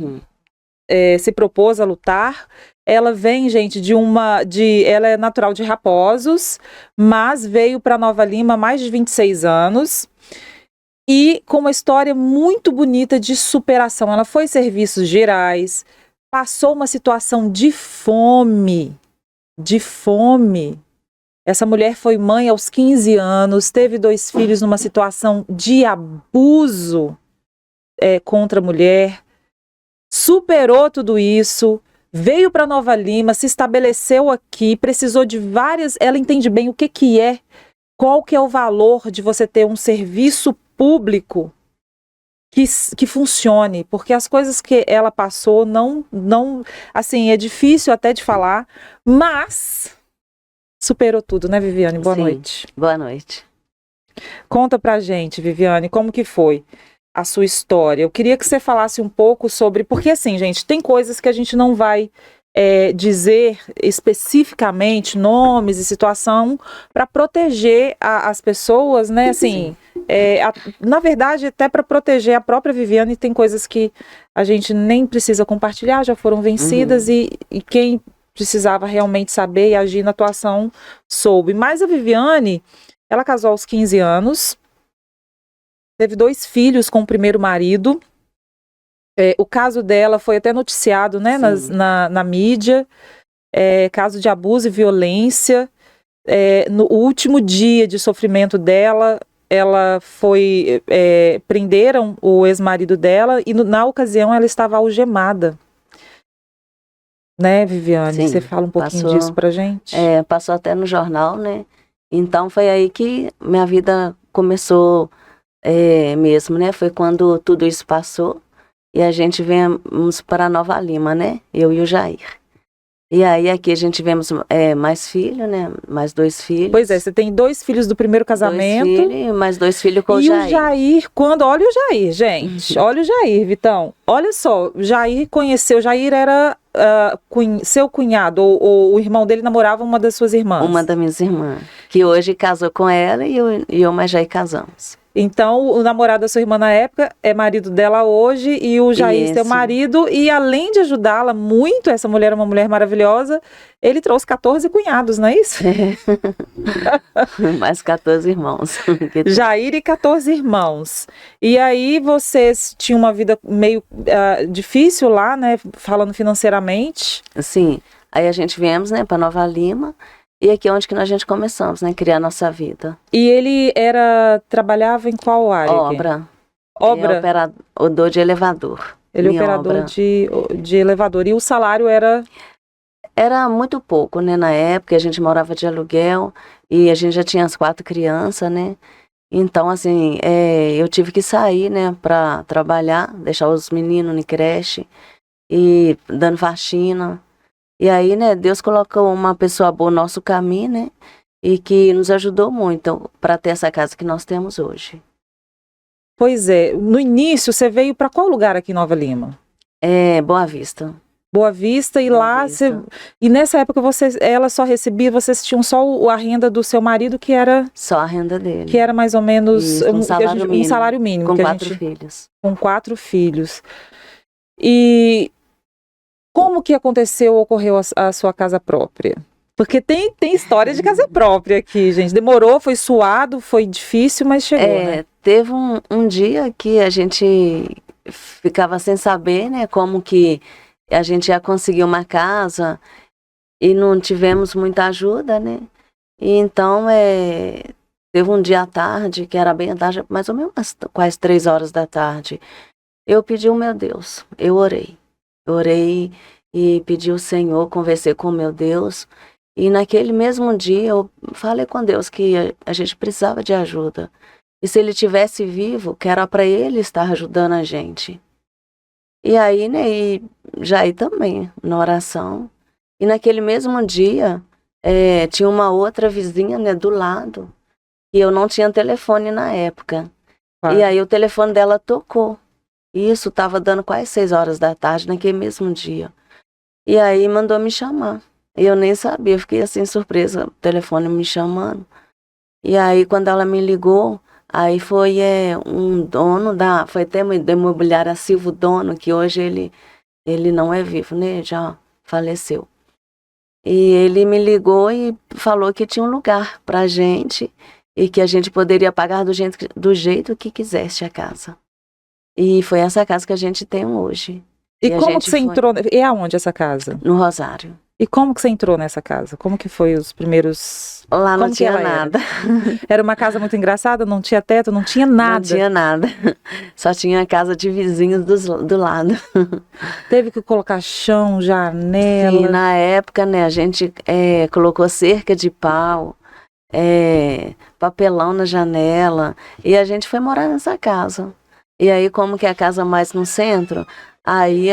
se propôs a lutar. Ela vem, gente, ela é natural de Raposos, mas veio para Nova Lima há mais de 26 anos e com uma história muito bonita de superação. Ela foi serviços gerais, passou uma situação de fome. Essa mulher foi mãe aos 15 anos, teve 2 filhos numa situação de abuso contra a mulher. superou tudo isso, veio para Nova Lima, se estabeleceu aqui, precisou de várias... Ela entende bem o que é, qual que é o valor de você ter um serviço público que funcione, porque as coisas que ela passou não, assim, é difícil até de falar, mas superou tudo, né, Viviane? Boa Sim. noite. Boa noite. Conta pra gente, Viviane, como que foi a sua história? Eu queria que você falasse um pouco sobre, porque assim, gente, tem coisas que a gente não vai dizer especificamente nomes e situação para proteger as pessoas, né? Assim, na verdade, até para proteger a própria Viviane, tem coisas que a gente nem precisa compartilhar, já foram vencidas e quem precisava realmente saber e agir na atuação soube. Mas a Viviane, ela casou aos 15 anos, teve 2 filhos com o primeiro marido. O caso dela foi até noticiado, né, na mídia, caso de abuso e violência. No último dia de sofrimento dela, ela foi... prenderam o ex-marido dela e na ocasião ela estava algemada. Né, Viviane? Sim, você fala um pouquinho passou, disso pra gente? Passou até no jornal, né? Então foi aí que minha vida começou mesmo, né? Foi quando tudo isso passou. E a gente viemos para Nova Lima, né? Eu e o Jair. E aí aqui a gente tivemos mais filho, né? Mais 2 filhos. Pois é, você tem 2 filhos do primeiro casamento. 2 filhos e mais 2 filhos com o E Jair. o Jair, olha o Jair, gente. Olha o Jair, Vitão. Olha só, o Jair era seu cunhado, ou o irmão dele namorava uma das suas irmãs. Uma das minhas irmãs. Que hoje casou com ela e eu mais Jair casamos. Então, o namorado da sua irmã na época é marido dela hoje e o Jair, seu marido, e além de ajudá-la muito, essa mulher é uma mulher maravilhosa, ele trouxe 14 cunhados, não é isso? Mais 14 irmãos. Jair e 14 irmãos. E aí vocês tinham uma vida meio difícil lá, né, falando financeiramente? Sim, aí a gente viemos, né, para Nova Lima. E aqui é onde que a gente começamos, né? Criar nossa vida. E ele trabalhava em qual área? Obra. Obra? Ele é operador de elevador. Ele é operador de elevador. E o salário era? Era muito pouco, né? Na época a gente morava de aluguel e a gente já tinha as 4 crianças, né? Então, assim, eu tive que sair, né? Pra trabalhar, deixar os meninos na creche e dando faxina. E aí, né, Deus colocou uma pessoa boa no nosso caminho, né, e que nos ajudou muito para ter essa casa que nós temos hoje. Pois é, no início você veio para qual lugar aqui em Nova Lima? Boa Vista. Boa Vista, e Boa lá Vista. E nessa época ela só recebia, vocês tinham só a renda do seu marido, que era? Só a renda dele. Que era mais ou menos Isso, um salário mínimo. Com 4 filhos. Com 4 filhos. E como que ocorreu a sua casa própria? Porque tem história de casa própria aqui, gente. Demorou, foi suado, foi difícil, mas chegou, né? Teve um dia que a gente ficava sem saber, né, como que a gente ia conseguir uma casa e não tivemos muita ajuda, né? E então, teve um dia à tarde, que era bem à tarde, mais ou menos quase 3 horas da tarde. Eu pedi o meu Deus, eu orei e pedi ao Senhor, conversei com o meu Deus. E naquele mesmo dia eu falei com Deus que a gente precisava de ajuda. E se ele tivesse vivo, que era para ele estar ajudando a gente. E aí, né, e Jair também, na oração. E naquele mesmo dia, tinha uma outra vizinha, né, do lado. E eu não tinha telefone na época. E aí o telefone dela tocou. E isso estava dando quase 6 horas da tarde, naquele mesmo dia. E aí mandou me chamar. E eu nem sabia, fiquei assim surpresa, o telefone me chamando. E aí quando ela me ligou, aí foi um dono foi até da imobiliária Silva, o dono, que hoje ele não é vivo, né, já faleceu. E ele me ligou e falou que tinha um lugar pra gente e que a gente poderia pagar do jeito que quisesse a casa. E foi essa casa que a gente tem hoje. E como que você entrou? E aonde essa casa? No Rosário. E como que você entrou nessa casa? Como que foi os primeiros... Lá não Como que tinha ela era? nada. Era uma casa muito engraçada, não tinha teto, não tinha nada. Não tinha nada. Só tinha a casa de vizinhos do lado. Teve que colocar chão, Sim, janela. na época, né, a gente colocou cerca de pau, papelão na janela, e a gente foi morar nessa casa. E aí, como que é a casa mais no centro, aí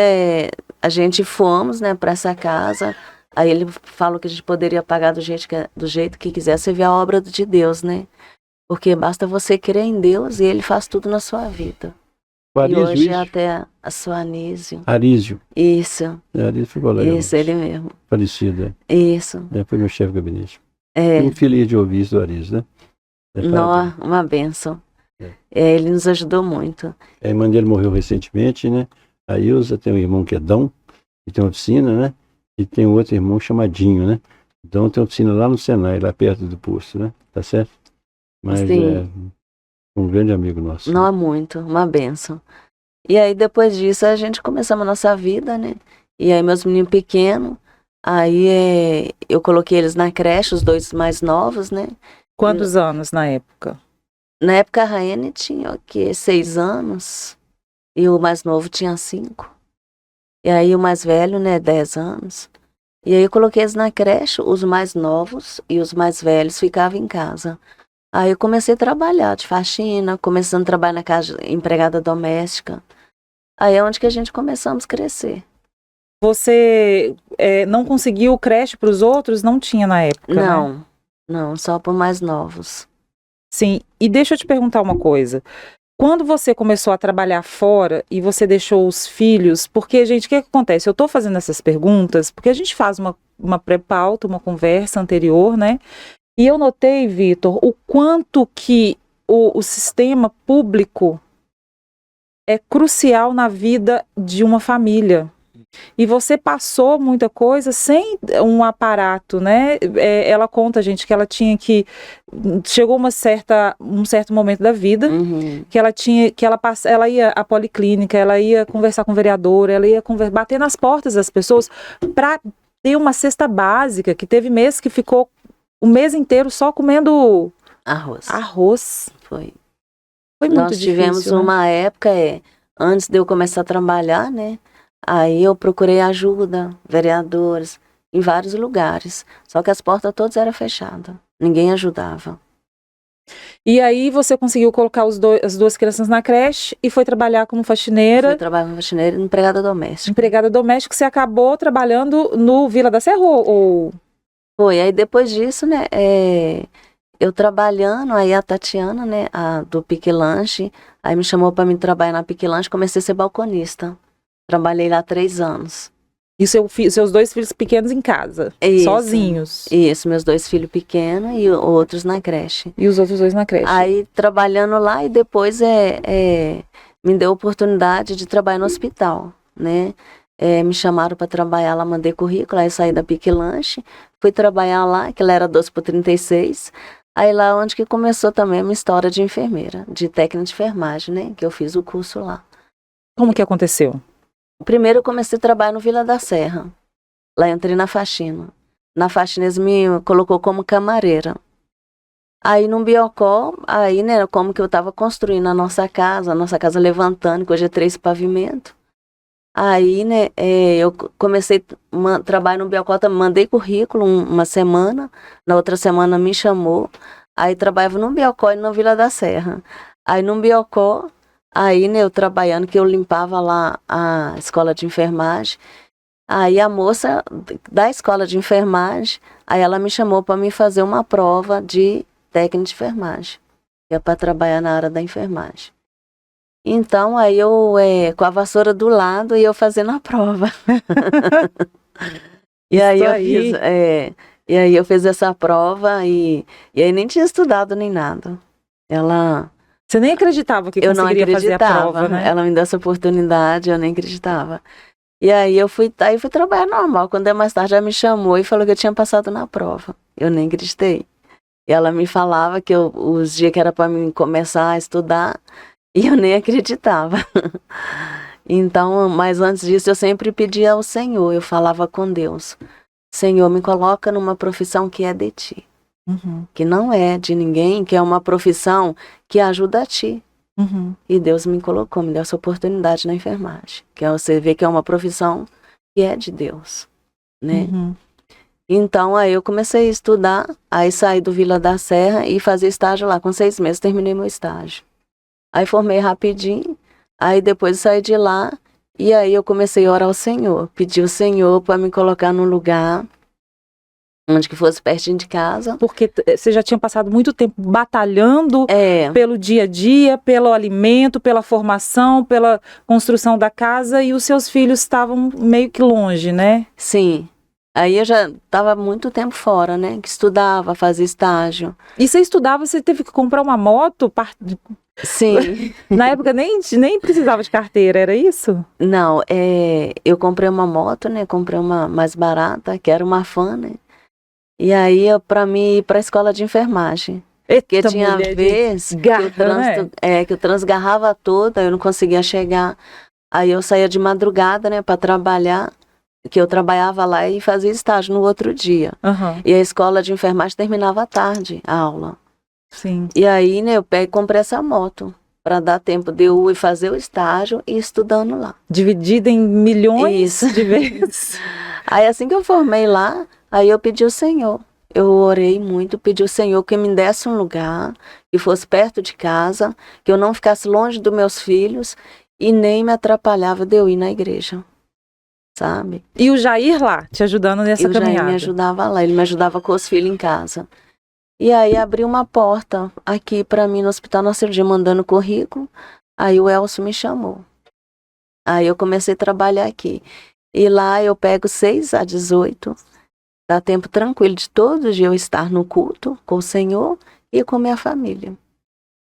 a gente fomos, né, para essa casa. Aí ele falou que a gente poderia pagar do jeito que quisesse. Você vê a obra de Deus, né? Porque basta você crer em Deus e Ele faz tudo na sua vida. O E Arísio, hoje é isso? até a sua Anísio. Arísio. Isso, Arísio foi colega isso, ele mesmo. falecido. Isso. Foi meu chefe de gabinete. É, Um filho de ouvir isso do Arísio, né? uma bênção. É. Ele nos ajudou muito. A irmã dele morreu recentemente, né? A Ilza tem um irmão que é Dão, que tem uma oficina, né? E tem um outro irmão chamadinho, né? Então tem uma oficina lá no Senai, lá perto do posto, né? Tá certo? Mas Sim. é um grande amigo nosso. Não há muito, uma bênção. E aí depois disso a gente começamos a nossa vida, né? E aí meus meninos pequenos, aí eu coloquei eles na creche, os dois mais novos, né? Quantos anos na época? Na época a Raiane tinha o quê? 6 anos. E o mais novo tinha 5. E aí o mais velho, né, 10 anos. E aí eu coloquei eles na creche, os mais novos e os mais velhos ficavam em casa. Aí eu comecei a trabalhar de faxina, começando a trabalhar na casa empregada doméstica. Aí é onde que a gente começamos a crescer. Você não conseguiu creche para os outros? Não tinha na época, né? Não, só para mais novos. Sim, e deixa eu te perguntar uma coisa. Quando você começou a trabalhar fora e você deixou os filhos, porque, gente, o que acontece? Eu estou fazendo essas perguntas porque a gente faz uma pré-pauta, uma conversa anterior, né? E eu notei, Vitor, o quanto que o sistema público é crucial na vida de uma família. E você passou muita coisa sem um aparato, né? Ela conta, gente, que ela tinha que... Chegou um certo momento da vida, que ela ia à policlínica, ela ia conversar com o vereador, ela ia bater nas portas das pessoas para ter uma cesta básica, que teve mês que ficou o mês inteiro só comendo arroz. Foi muito Nós tivemos difícil, né? uma época, antes de eu começar a trabalhar, né? Aí eu procurei ajuda, vereadores, em vários lugares. Só que as portas todas eram fechadas. Ninguém ajudava. E aí você conseguiu colocar as duas crianças na creche e foi trabalhar como faxineira. Fui trabalhar como faxineira e empregada doméstica. Empregada doméstica, você acabou trabalhando no Vila da Serra ou... Foi, aí depois disso, né, eu trabalhando, aí a Tatiana, né, do Pique Lanche, aí me chamou para mim trabalhar na Pique Lanche, comecei a ser balconista. Trabalhei lá 3 anos. E seus 2 filhos pequenos em casa, Isso. sozinhos? Isso, meus 2 filhos pequenos e outros na creche. E os outros 2 na creche? Aí trabalhando lá e depois me deu a oportunidade de trabalhar no hospital, né? Me chamaram para trabalhar lá, mandei currículo, aí saí da Pique Lanche, fui trabalhar lá, que ela era 12/36, aí lá onde que começou também a minha história de enfermeira, de técnica de enfermagem, né? Que eu fiz o curso lá. Como que aconteceu? Primeiro eu comecei a trabalhar no Vila da Serra, lá entrei na faxina. Na faxina eles me colocou como camareira. Aí no Biocó, aí, né, como que eu tava construindo a nossa casa levantando, que hoje é 3 pavimentos. Aí, né, eu comecei a trabalhar no Biocó, mandei currículo uma semana, na outra semana me chamou, aí trabalhava no Biocó e no Vila da Serra. Aí no Biocó, aí, né, eu trabalhando, que eu limpava lá a escola de enfermagem, aí a moça da escola de enfermagem, aí ela me chamou para me fazer uma prova de técnica de enfermagem, que é para trabalhar na área da enfermagem. Então, aí eu, com a vassoura do lado, e eu fazendo a prova. E aí eu fiz essa prova, e aí nem tinha estudado nem nada. Você nem acreditava que eu não conseguiria fazer a acreditava, prova, né? Ela me deu essa oportunidade, eu nem acreditava. E aí eu fui trabalhar normal. Quando mais tarde ela me chamou e falou que eu tinha passado na prova. Eu nem acreditei. E ela me falava que os dias que era para mim começar a estudar, e eu nem acreditava. Então, mas antes disso eu sempre pedia ao Senhor, eu falava com Deus. Senhor, me coloca numa profissão que é de ti. Uhum. Que não é de ninguém, que é uma profissão que ajuda a ti. Uhum. E Deus me colocou, me deu essa oportunidade na enfermagem. Que é você ver que é uma profissão que é de Deus, né? Uhum. Então, aí eu comecei a estudar, aí saí do Vila da Serra e fazia estágio lá. Com 6 meses, terminei meu estágio. Aí formei rapidinho, aí depois saí de lá, e aí eu comecei a orar ao Senhor. Pedi ao Senhor para me colocar num lugar onde que fosse pertinho de casa. Porque você já tinha passado muito tempo batalhando pelo dia a dia, pelo alimento, pela formação, pela construção da casa, e os seus filhos estavam meio que longe, né? Sim. Aí eu já estava muito tempo fora, né? Que estudava, fazia estágio. E você estudava, você teve que comprar uma moto? Sim. Na época nem precisava de carteira, era isso? Não, eu comprei uma moto, né? Comprei uma mais barata, que era uma Fan, né? E aí, para mim ir para a escola de enfermagem. Porque tinha vez que o trânsito garrava toda, eu não conseguia chegar. Aí eu saía de madrugada, né, para trabalhar, que eu trabalhava lá e fazia estágio no outro dia. Uhum. E a escola de enfermagem terminava à tarde, a aula. Sim. E aí, né, eu comprei essa moto, para dar tempo de eu ir fazer o estágio e ir estudando lá. Dividida em milhões de vezes. Aí assim que eu formei lá, aí eu pedi ao Senhor. Eu orei muito, pedi ao Senhor que me desse um lugar, que fosse perto de casa, que eu não ficasse longe dos meus filhos e nem me atrapalhava de eu ir na igreja, sabe? E o Jair lá, te ajudando nessa caminhada? O Jair me ajudava lá, ele me ajudava com os filhos em casa. E aí abriu uma porta aqui para mim no Hospital Nossa Senhora, mandando currículo, aí o Elcio me chamou. Aí eu comecei a trabalhar aqui. E lá eu pego 6 a 18, dá tempo tranquilo de todos os dias eu estar no culto com o Senhor e com minha família.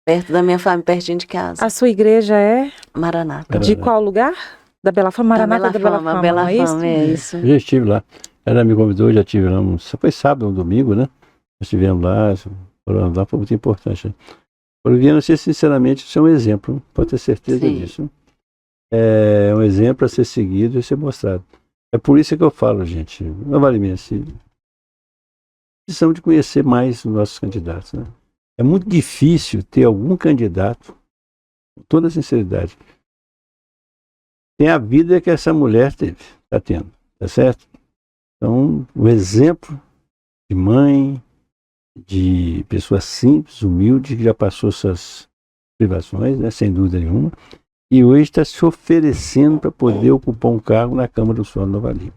Perto da minha família, pertinho de casa. A sua igreja é? Maranata. De qual lugar? Da Bela Fama? Maranata da Bela Fama, Bela não é Fama, é isso? Eu já estive lá. Ela me convidou, já estive lá. Foi sábado, um domingo, né? Nós estivemos lá, orando lá, foi muito importante. Né? Viviane, você, sinceramente, isso é um exemplo, pode ter certeza disso. É um exemplo a ser seguido e ser mostrado. É por isso que eu falo, gente, não vale mesmo assim. Precisamos de conhecer mais os nossos candidatos. Né? É muito difícil ter algum candidato, com toda sinceridade, tem a vida que essa mulher teve, está tendo, tá certo? Então, o exemplo de mãe, de pessoa simples, humilde, que já passou suas privações, né, sem dúvida nenhuma, e hoje está se oferecendo para poder ocupar um cargo na Câmara do Sol de Nova Lima.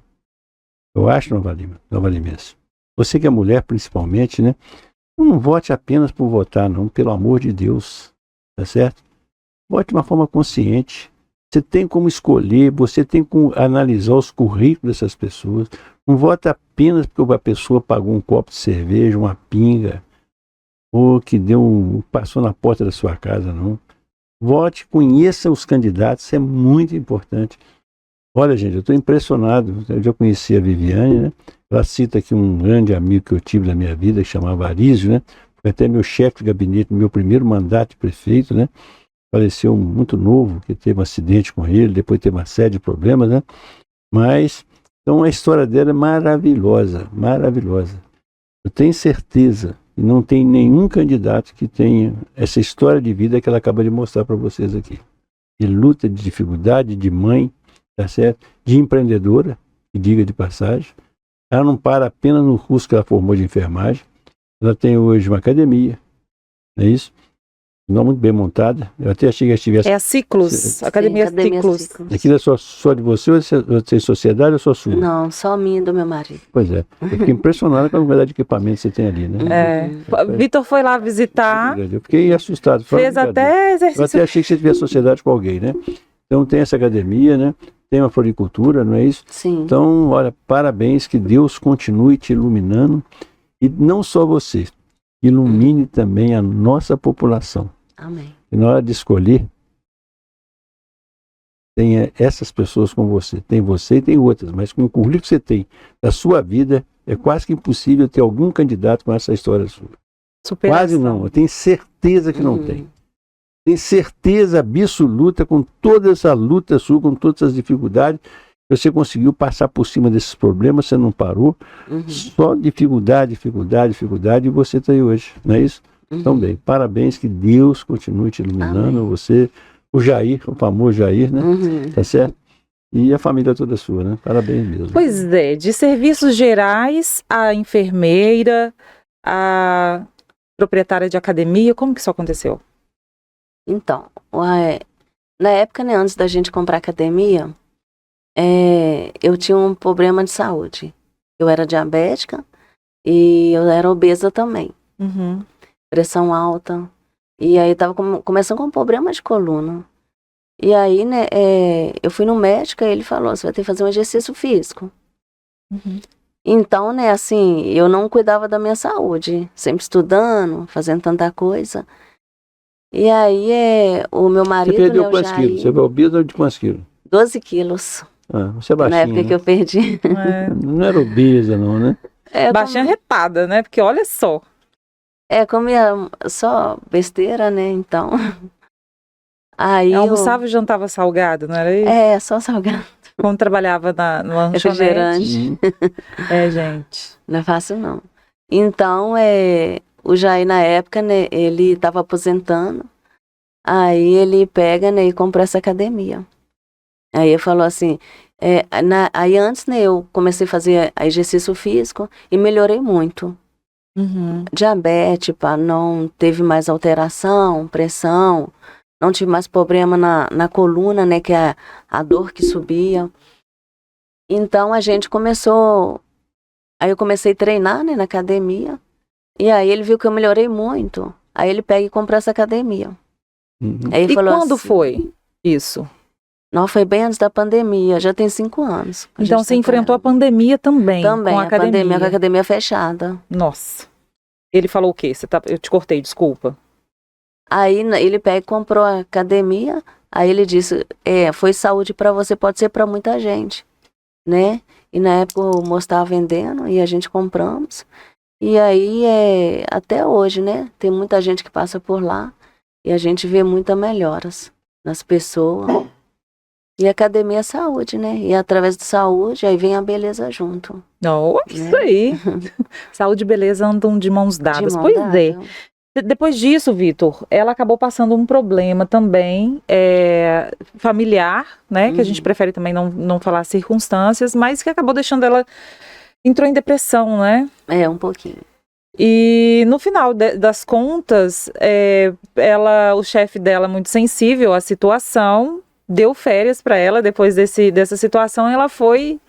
Eu acho Nova Limense. Você que é mulher, principalmente, né? Não vote apenas por votar, não, pelo amor de Deus, tá certo? Vote de uma forma consciente. Você tem como escolher, você tem como analisar os currículos dessas pessoas. Não vote apenas porque a pessoa pagou um copo de cerveja, uma pinga, ou que passou na porta da sua casa, não. Vote, conheça os candidatos, isso é muito importante. Olha, gente, eu estou impressionado. Eu já conheci a Viviane, né? Ela cita aqui um grande amigo que eu tive na minha vida, que chamava Arísio, né? Foi até meu chefe de gabinete, no meu primeiro mandato de prefeito, né? Faleceu muito novo, que teve um acidente com ele, depois teve uma série de problemas, né? Mas, então a história dela é maravilhosa, maravilhosa. Eu tenho certeza que não tem nenhum candidato que tenha essa história de vida que ela acaba de mostrar para vocês aqui. De luta, de dificuldade, de mãe, tá certo? De empreendedora, que diga de passagem. Ela não para apenas no curso que ela formou de enfermagem. Ela tem hoje uma academia, não é isso? Não muito bem montada. Eu até achei que estivesse... É a Ciclos, Academia Ciclos. Aquilo é só de você ou é sociedade ou só sua? Não, só minha e do meu marido. Pois é. Eu fiquei impressionado com a quantidade de equipamento que você tem ali, né? Vitor foi lá visitar. Eu fiquei assustado. Fez até exercício. Eu até achei que você tivesse sociedade com alguém, né? Então tem essa academia, né? Tem uma floricultura, não é isso? Sim. Então, olha, parabéns, que Deus continue te iluminando. E não só você, ilumine também a nossa população. Amém. E na hora de escolher, tenha essas pessoas com você. Tem você e tem outras, mas com o currículo que você tem da sua vida, é quase que impossível ter algum candidato com essa história sua. Superação. Quase não, eu tenho certeza que não tem. Tenho certeza absoluta, com toda essa luta sua, com todas essas dificuldades, Você conseguiu passar por cima desses problemas, você não parou. Só dificuldade, e você está aí hoje, não é isso? Então, bem, parabéns, que Deus continue te iluminando, Amém. você, o Jair, o famoso Jair, né? Tá certo? E a família toda sua, né? Parabéns mesmo. Pois é, de serviços gerais, a enfermeira, a proprietária de academia, como que isso aconteceu? Então, na época, né, antes da gente comprar academia, eu tinha um problema de saúde. Eu era diabética e eu era obesa também. Pressão alta. E aí tava começando com um problema de coluna. E aí, né, eu fui no médico e ele falou, você vai ter que fazer um exercício físico. Então, né, assim, eu não cuidava da minha saúde. Sempre estudando, fazendo tanta coisa. E aí, o meu marido, Você perdeu né, o quantos Jair, quilos? Você foi obesa de quantos quilos? 12 quilos. Você é Na baixinha, época né? que eu perdi. Não era obesa, não, né? Baixinha retada, né? Porque olha só. Comia só besteira, né, então. Aí Almoçava e jantava salgado, não era isso? Só salgado. Quando trabalhava no lanchonete. Refrigerante. Gente. Não é fácil, não. Então, o Jair, na época, né, ele estava aposentando. Aí ele pega, né, e comprou essa academia. Aí ele falou assim, aí antes, né, eu comecei a fazer exercício físico e melhorei muito. Diabetes, não teve mais alteração, pressão, não tive mais problema na coluna, né, que é a dor que subia. Então a gente começou, aí eu comecei a treinar, né, na academia, e aí ele viu que eu melhorei muito, aí ele pega e comprou essa academia. Aí ele E falou quando assim, foi isso? Não, foi bem antes da pandemia, já tem 5 anos. Então você enfrentou a pandemia também Também, com a academia. pandemia, com a academia fechada. Nossa. Ele falou o quê? Eu te cortei, desculpa. Aí ele pega e comprou a academia, aí ele disse, foi saúde para você, pode ser para muita gente, né? E na época o moço estava vendendo e a gente compramos. E aí, até hoje, né? Tem muita gente que passa por lá e a gente vê muitas melhoras nas pessoas. E a academia é saúde, né? E através da saúde, aí vem a beleza junto. Isso aí. Saúde e beleza andam de mãos dadas. De mão Pois dada. é. Depois disso, Vitor, ela acabou passando um problema também familiar, né? Que a gente prefere também não falar circunstâncias, mas que acabou deixando ela... Entrou em depressão, né? Um pouquinho. E no final das contas, o chefe dela, muito sensível à situação, deu férias para ela depois dessa situação. Ela foi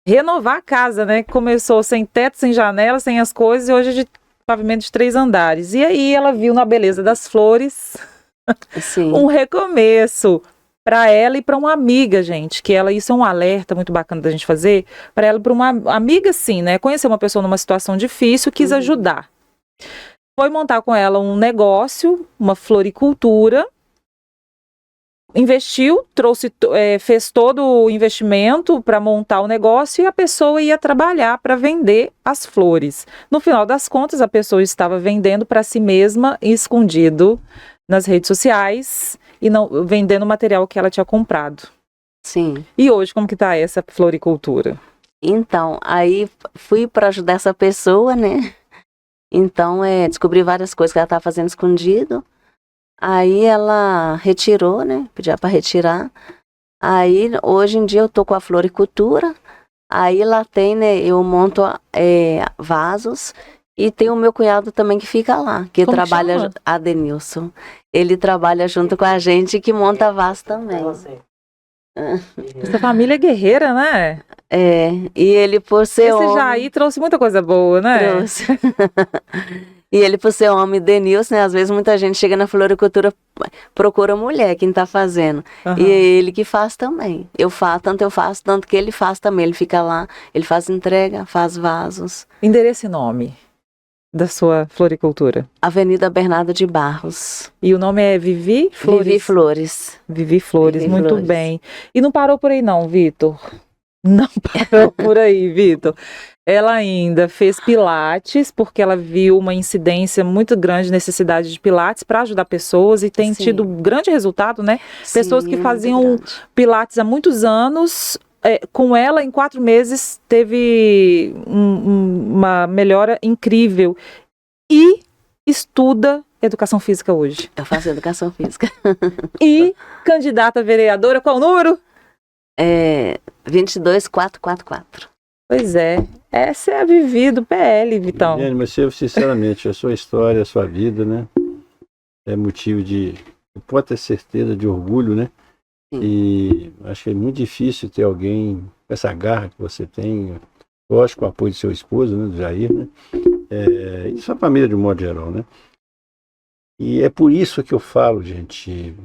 renovar a casa, né? Começou sem teto, sem janela, sem as coisas, e hoje é de pavimento de 3 andares. E aí ela viu na beleza das flores um recomeço para ela e para uma amiga, gente, que isso é um alerta muito bacana da gente fazer, para ela e para uma amiga, sim, né? Conhecer uma pessoa numa situação difícil, quis ajudar. Foi montar com ela um negócio, uma floricultura, investiu, fez todo o investimento para montar o negócio e a pessoa ia trabalhar para vender as flores. No final das contas, a pessoa estava vendendo para si mesma, escondido nas redes sociais e não vendendo o material que ela tinha comprado. Sim. E hoje, como que tá essa floricultura? Então, aí fui para ajudar essa pessoa, né? Então, descobri várias coisas que ela estava fazendo escondido. Aí ela retirou, né? Pedia para retirar. Aí, hoje em dia, eu tô com a floricultura. Aí lá tem, né? Eu monto vasos. E tem o meu cunhado também que fica lá, que Como trabalha, chama? Adenilson. Ele trabalha junto com a gente que monta vaso também. Essa família é guerreira, né? E ele por ser Esse homem... Jair trouxe muita coisa boa, né? Trouxe. E ele por ser homem, Denilson, né? Às vezes muita gente chega na floricultura, procura mulher, quem tá fazendo. E é ele que faz também. Eu faço, tanto que ele faz também. Ele fica lá, ele faz entrega, faz vasos. Endereço e nome da sua floricultura. Avenida Bernardo de Barros. E o nome é Vivi Flores? Vivi Flores. Vivi Flores, Vivi muito Flores. bem. E não parou por aí não, Vitor? Não parou por aí, Vitor. Ela ainda fez pilates, porque ela viu uma incidência muito grande, necessidade de pilates para ajudar pessoas e tem Sim. tido grande resultado, né? Pessoas Sim, que muito faziam grande. pilates há muitos anos, com ela, em 4 meses, teve uma melhora incrível. E estuda educação física hoje. Eu faço educação física. E candidata a vereadora, qual o número? 22444. Pois é, essa é a Vivi do PL, Vitão. Viviane, mas eu, sinceramente, a sua história, a sua vida, né? É motivo de, pode ter certeza, de orgulho, né? Sim. E acho que é muito difícil ter alguém com essa garra que você tem, lógico, com o apoio do seu esposo, né, do Jair, né? E sua família de um modo geral, né? E é por isso que eu falo, gente,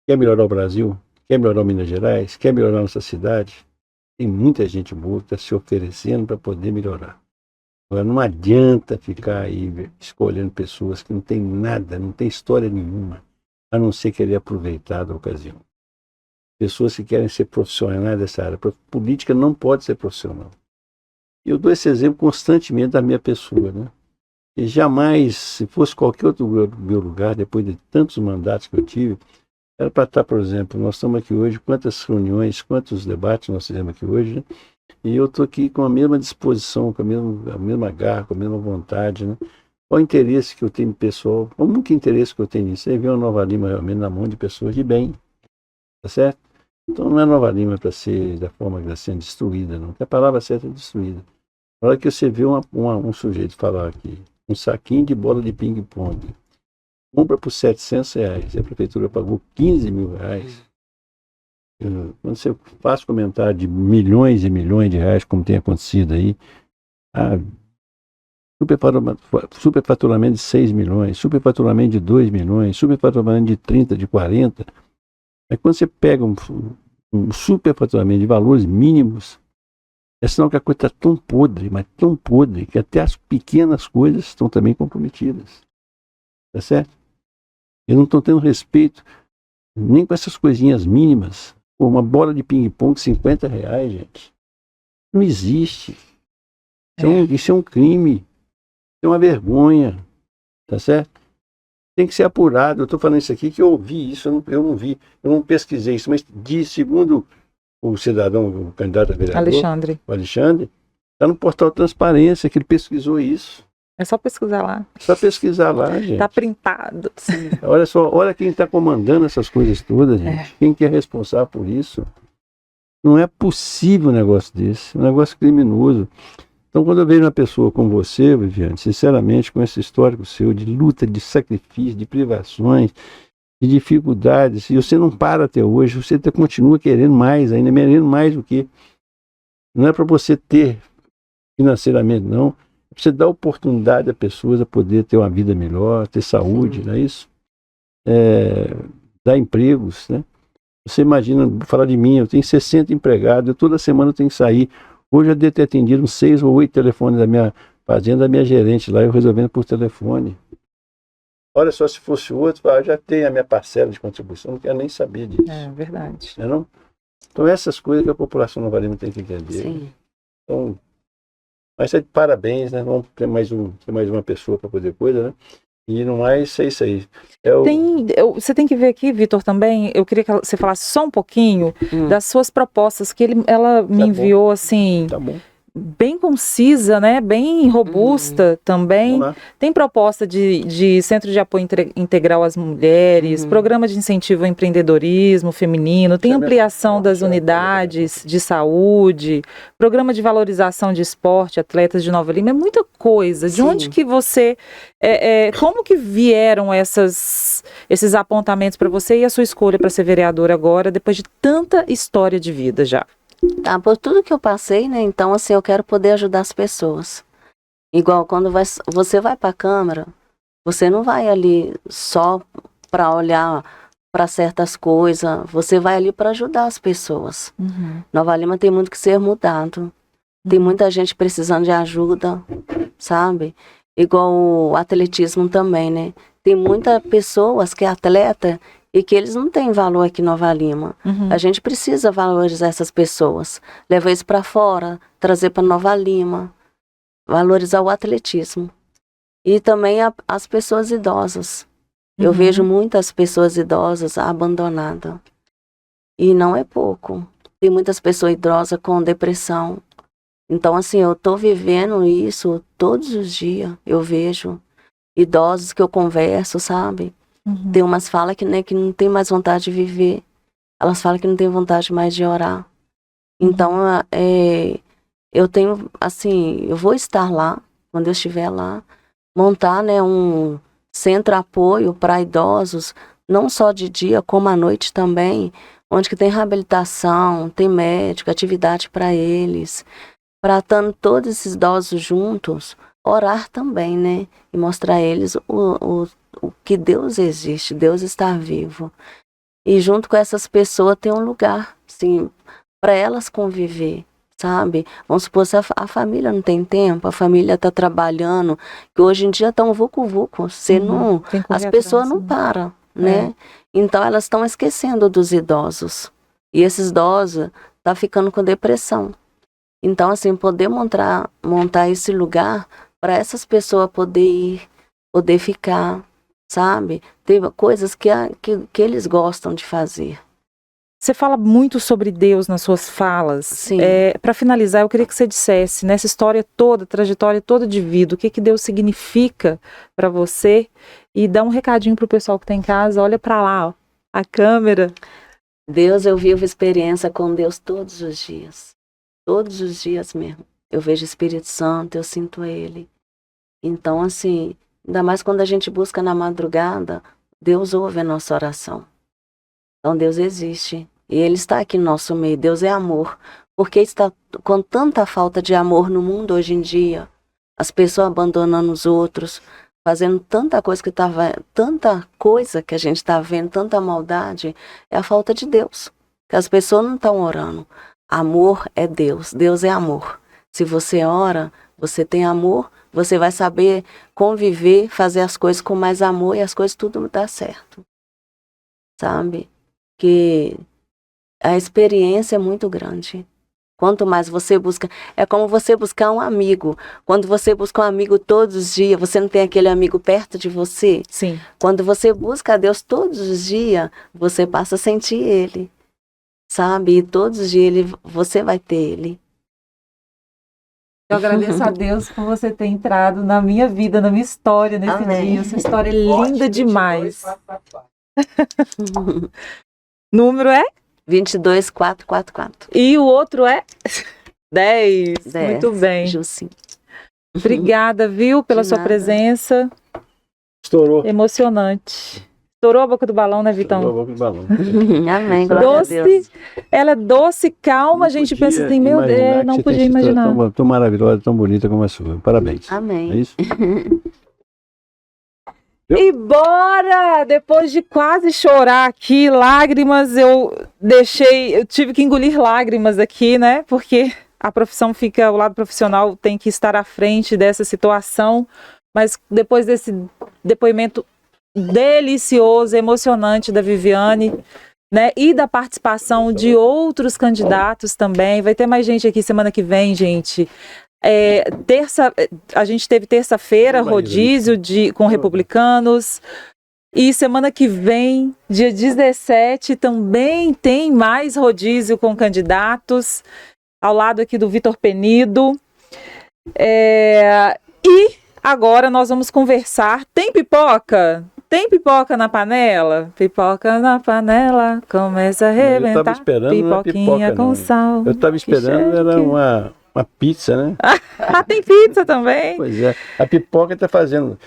quer melhorar o Brasil, quer melhorar Minas Gerais, quer melhorar nossa cidade, tem muita gente boa que está se oferecendo para poder melhorar. Agora, não adianta ficar aí escolhendo pessoas que não tem nada, não tem história nenhuma, a não ser querer aproveitar da ocasião. Pessoas que querem ser profissionais dessa área. Política não pode ser profissional. E eu dou esse exemplo constantemente da minha pessoa, né? E jamais, se fosse qualquer outro meu lugar, depois de tantos mandatos que eu tive, era para estar, por exemplo, nós estamos aqui hoje, quantas reuniões, quantos debates nós fizemos aqui hoje, né? E eu estou aqui com a mesma disposição, com a mesma garra, com a mesma vontade, né? Qual o interesse que eu tenho pessoal, qual o único interesse que eu tenho nisso? É ver uma Nova Lima realmente na mão de pessoas de bem, tá certo? Então não é Nova Lima para ser da forma que está sendo destruída, não. A palavra certa é destruída. Na hora que você vê um sujeito falar aqui, um saquinho de bola de ping-pong, compra por R$700, e a prefeitura pagou R$15.000. Quando você faz comentário de milhões e milhões de reais, como tem acontecido aí, superfaturamento de 6 milhões, superfaturamento de 2 milhões, superfaturamento de 30, de 40. Aí quando você pega um superfaturamento de valores mínimos, é sinal que a coisa está tão podre, mas tão podre, que até as pequenas coisas estão também comprometidas. Tá certo? Eles não estão tendo respeito nem com essas coisinhas mínimas. Pô, uma bola de ping-pong, R$50, gente. Não existe. Isso é um crime. Isso é uma vergonha. Tá certo? Tem que ser apurado. Eu estou falando isso aqui que eu ouvi isso, eu não vi, eu não pesquisei isso, mas segundo o cidadão, o candidato a vereador, o Alexandre, está no portal Transparência, que ele pesquisou isso. É só pesquisar lá. Só pesquisar lá, gente. Está printado. Sim. Olha só, olha quem está comandando essas coisas todas, gente. Quem que é responsável por isso? Não é possível um negócio desse, é um negócio criminoso. Então, quando eu vejo uma pessoa como você, Viviane, sinceramente, com esse histórico seu de luta, de sacrifício, de privações, de dificuldades, e você não para até hoje, você continua querendo mais, ainda querendo mais do que. Não é para você ter financeiramente, não. É para você dar oportunidade a pessoas a poder ter uma vida melhor, ter saúde, não é isso? Dar empregos, né? Você imagina, vou falar de mim, eu tenho 60 empregados, toda semana eu tenho que sair. Hoje eu devo ter atendido uns 6 ou 8 telefones da minha fazenda, da minha gerente lá, eu resolvendo por telefone. Olha só, se fosse outro, já tenho a minha parcela de contribuição, não quero nem saber disso. É verdade. Não? Então essas coisas que a população Nova Lima tem que entender. Sim. Então, mas é de parabéns, né? Vamos ter mais uma pessoa para poder coisa, né? E no mais, é isso aí. Você tem que ver aqui, Vitor, também, eu queria que você falasse só um pouquinho das suas propostas, que ela me enviou, assim, tá bom, bem concisa, né? Bem robusta também. Tem proposta de Centro de Apoio Integral às Mulheres, Programa de Incentivo ao Empreendedorismo Feminino, tem ampliação das unidades de saúde, Programa de Valorização de Esporte, Atletas de Nova Lima, é muita coisa. De onde que você... como que vieram esses apontamentos para você e a sua escolha para ser vereadora agora, depois de tanta história de vida já? Tá, por tudo que eu passei, né? Então, assim, eu quero poder ajudar as pessoas. Igual quando você vai para a Câmara, você não vai ali só para olhar para certas coisas, você vai ali para ajudar as pessoas. Nova Lima tem muito que ser mudado. Tem muita gente precisando de ajuda, sabe? Igual o atletismo também, né? Tem muitas pessoas que é atleta e que eles não têm valor aqui em Nova Lima. A gente precisa valorizar essas pessoas, levar isso para fora, trazer para Nova Lima, valorizar o atletismo. E também as pessoas idosas. Eu vejo muitas pessoas idosas abandonadas. E não é pouco. Tem muitas pessoas idosas com depressão. Então, assim, eu tô vivendo isso todos os dias. Eu vejo idosos que eu converso, sabe? Uhum. Tem umas falas que, né, que não tem mais vontade de viver. Elas falam que não tem vontade mais de orar. Então, eu tenho, assim, eu vou estar lá, quando eu estiver lá, montar, né, um centro apoio para idosos, não só de dia, como à noite também, onde que tem reabilitação, tem médico, atividade para eles, para estando todos esses idosos juntos, orar também, né, e mostrar a eles o que Deus existe, Deus está vivo. E junto com essas pessoas tem um lugar, assim, para elas conviver, sabe? Vamos supor, se a família não tem tempo, a família está trabalhando, que hoje em dia tá um vucu-vucu, você não, Tem que as correr pessoas atrás, não né? param, né? Então elas estão esquecendo dos idosos. E esses idosos tá ficando com depressão. Então, assim, poder montar esse lugar para essas pessoas poder ir, poder ficar, sabe? Tem coisas que eles gostam de fazer. Você fala muito sobre Deus nas suas falas. Sim. Para finalizar, eu queria que você dissesse, nessa história toda, trajetória toda de vida, o que Deus significa para você, e dá um recadinho pro pessoal que tá em casa. Olha para lá, ó, a câmera. Deus, eu vivo experiência com Deus todos os dias mesmo. Eu vejo o Espírito Santo, eu sinto Ele. Então, assim, ainda mais quando a gente busca na madrugada, Deus ouve a nossa oração. Então, Deus existe. E Ele está aqui no nosso meio. Deus é amor. Porque está com tanta falta de amor no mundo hoje em dia, as pessoas abandonando os outros, fazendo tanta coisa que a gente está vendo, tanta maldade, é a falta de Deus. Que as pessoas não estão orando. Amor é Deus. Deus é amor. Se você ora, você tem amor, você vai saber conviver, fazer as coisas com mais amor e as coisas tudo dá certo. Sabe? Que a experiência é muito grande. Quanto mais você busca, é como você buscar um amigo. Quando você busca um amigo todos os dias, você não tem aquele amigo perto de você? Sim. Quando você busca a Deus todos os dias, você passa a sentir Ele, sabe? E todos os dias você vai ter Ele. Eu agradeço a Deus por você ter entrado na minha vida, na minha história nesse Amém. dia. Essa história é linda demais. Número é? 22444. E o outro é? 10. 10. Muito bem. Jussim. Obrigada, viu, pela De sua nada. presença. Estourou. Emocionante. Estourou a boca do balão, né, Vitão? Estourou a boca do balão. Amém, glória Doce, a Deus. ela é doce, calma, a gente pensa assim, meu Deus, não podia imaginar. Tão maravilhosa, tão bonita como a sua. Parabéns. Amém. É isso? E bora! Depois de quase chorar aqui, lágrimas, eu tive que engolir lágrimas aqui, né? Porque a profissão fica, o lado profissional tem que estar à frente dessa situação, mas depois desse depoimento delicioso, emocionante da Viviane, né? E da participação de outros candidatos também. Vai ter mais gente aqui semana que vem, gente. A gente teve terça-feira rodízio com republicanos, e semana que vem, dia 17, também tem mais rodízio com candidatos, ao lado aqui do Vitor Penido. E agora nós vamos conversar. Tem pipoca? Tem pipoca na panela? Pipoca na panela, começa a arrebentar. Eu tava esperando pipoquinha pipoca, com não. sal. Eu tava esperando, era uma pizza, né? Tem pizza também? Pois é. A pipoca tá fazendo.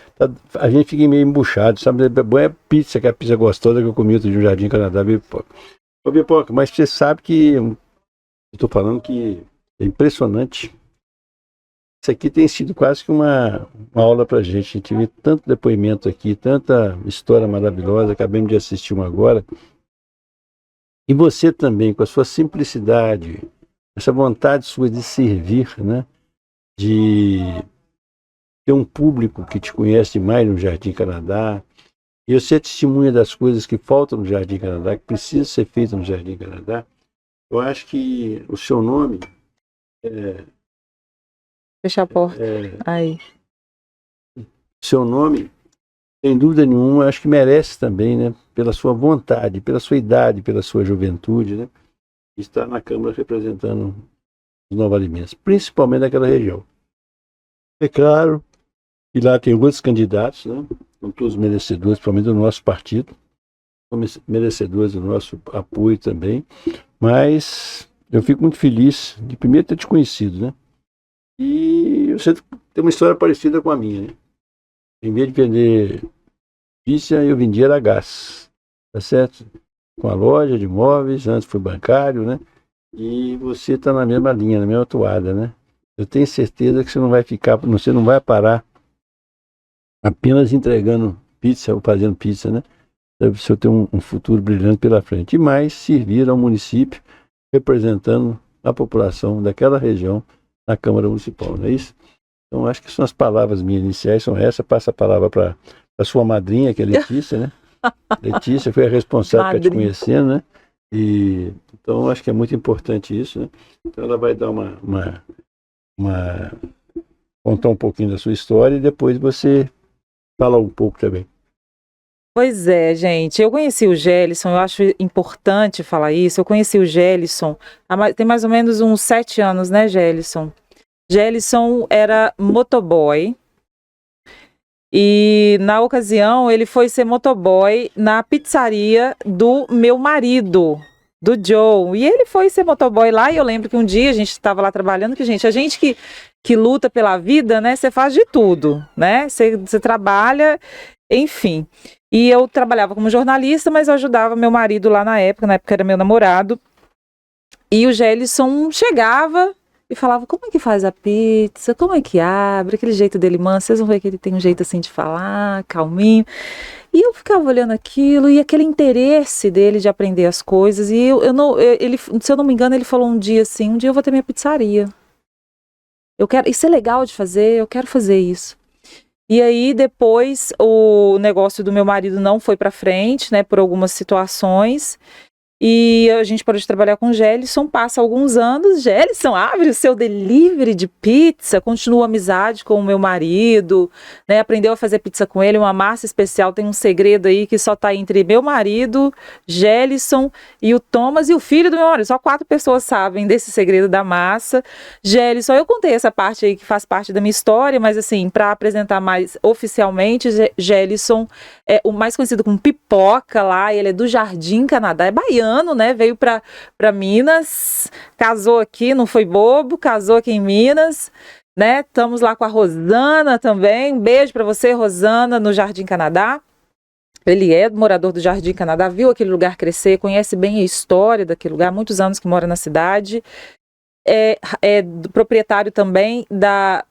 A gente fica meio embuchado, sabe? Bom é pizza, que é a pizza gostosa que eu comi outro dia no Jardim Canadá, pipoca. Ô, pipoca, mas você sabe que. Eu tô falando que é impressionante. Isso aqui tem sido quase que uma aula pra gente. A gente viu tanto depoimento aqui, tanta história maravilhosa. Acabamos de assistir uma agora. E você também, com a sua simplicidade, essa vontade sua de servir, né? De ter um público que te conhece mais no Jardim Canadá. E você testemunha das coisas que faltam no Jardim Canadá, que precisa ser feito no Jardim Canadá. Eu acho que o seu nome Fecha a porta. Aí. Seu nome, sem dúvida nenhuma, acho que merece também, né? Pela sua vontade, pela sua idade, pela sua juventude, né? está na Câmara representando os novalimenses, principalmente naquela região. É claro que lá tem outros candidatos, né? São todos merecedores, principalmente do nosso partido, são merecedores do nosso apoio também, mas eu fico muito feliz de primeiro ter te conhecido, né? E você tem uma história parecida com a minha, né? Em vez de vender pizza, eu vendia era gás, tá certo? Com a loja de imóveis, antes fui bancário, né? E você está na mesma linha, na mesma toada, né? Eu tenho certeza que você não vai ficar, você não vai parar apenas entregando pizza ou fazendo pizza, né? Você ter um futuro brilhante pela frente. E mais servir ao município, representando a população daquela região na Câmara Municipal, não é isso? Então, acho que são as palavras minhas iniciais, são essas. Passa a palavra para a sua madrinha, que é Letícia, né? Letícia foi a responsável por te conhecendo, né? E, então, acho que é muito importante isso, né? Então, ela vai dar contar um pouquinho da sua história e depois você fala um pouco também. Pois é, gente, eu conheci o Gelson, eu acho importante falar isso, eu conheci o Gelson tem mais ou menos uns 7 anos, né, Gelson? Gelson era motoboy e na ocasião ele foi ser motoboy na pizzaria do meu marido, do Joe, e ele foi ser motoboy lá e eu lembro que um dia a gente estava lá trabalhando, que a gente que luta pela vida, né, você faz de tudo, né, você trabalha, enfim. E eu trabalhava como jornalista, mas eu ajudava meu marido lá na época era meu namorado. E o Gelson chegava e falava, como é que faz a pizza? Como é que abre? Aquele jeito dele manso, vocês vão ver que ele tem um jeito assim de falar, calminho. E eu ficava olhando aquilo e aquele interesse dele de aprender as coisas. E se eu não me engano, ele falou um dia assim, um dia eu vou ter minha pizzaria. Isso é legal de fazer, eu quero fazer isso. E aí depois o negócio do meu marido não foi para frente, né, por algumas situações. E a gente parou de trabalhar com o Gelson, passa alguns anos, Gelson abre o seu delivery de pizza, continua a amizade com o meu marido, né, aprendeu a fazer pizza com ele, uma massa especial, tem um segredo aí que só tá entre meu marido, Gelson e o Thomas e o filho do meu marido, só 4 pessoas sabem desse segredo da massa. Gelson, eu contei essa parte aí que faz parte da minha história, mas assim, para apresentar mais oficialmente, Gelson é o mais conhecido como Pipoca lá, ele é do Jardim Canadá, é baiano, né? Veio para Minas, casou aqui, não foi bobo, casou aqui em Minas, né? Estamos lá com a Rosana também. Um beijo para você, Rosana, no Jardim Canadá. Ele é morador do Jardim Canadá, viu aquele lugar crescer, conhece bem a história daquele lugar, muitos anos que mora na cidade. É proprietário também da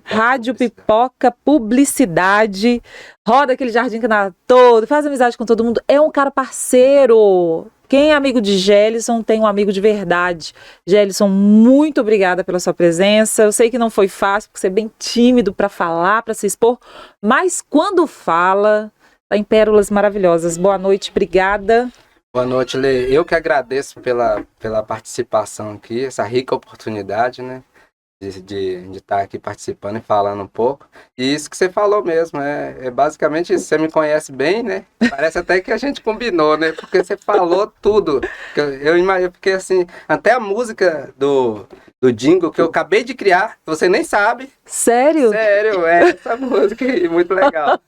Rádio Pipoca Publicidade, roda aquele Jardim Canadá todo, faz amizade com todo mundo, é um cara parceiro. Quem é amigo de Gelson tem um amigo de verdade. Gelson, muito obrigada pela sua presença. Eu sei que não foi fácil, porque você é bem tímido para falar, para se expor, mas quando fala, tá em pérolas maravilhosas. Boa noite, obrigada. Boa noite, Lê. Eu que agradeço pela participação aqui, essa rica oportunidade, né? De estar aqui participando e falando um pouco. E isso que você falou mesmo, é basicamente isso. Você me conhece bem, né? Parece até que a gente combinou, né? Porque você falou tudo. Eu imagino, porque assim, até a música do jingle que eu acabei de criar, você nem sabe. Sério? Sério, essa música aí, muito legal.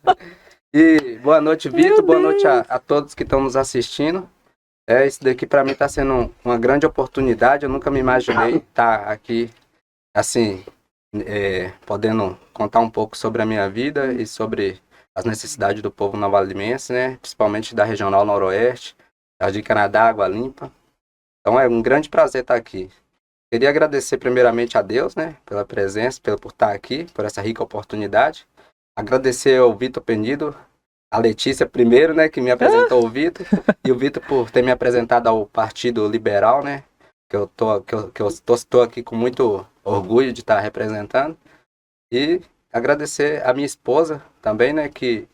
E boa noite, Vitor. Boa noite a todos que estão nos assistindo. Isso daqui para mim está sendo uma grande oportunidade. Eu nunca me imaginei estar aqui, assim, podendo contar um pouco sobre a minha vida e sobre as necessidades do povo novalimense, né? Principalmente da Regional Noroeste, Jardim Canadá, Água Limpa. Então é um grande prazer estar aqui. Queria agradecer primeiramente a Deus, né? Pela presença, por estar aqui, por essa rica oportunidade. Agradecer ao Vitor Penido, a Letícia primeiro, né, que me apresentou o Vitor, e o Vitor por ter me apresentado ao Partido Liberal, né, que eu estou aqui com muito orgulho de estar representando. E agradecer a minha esposa também, né, que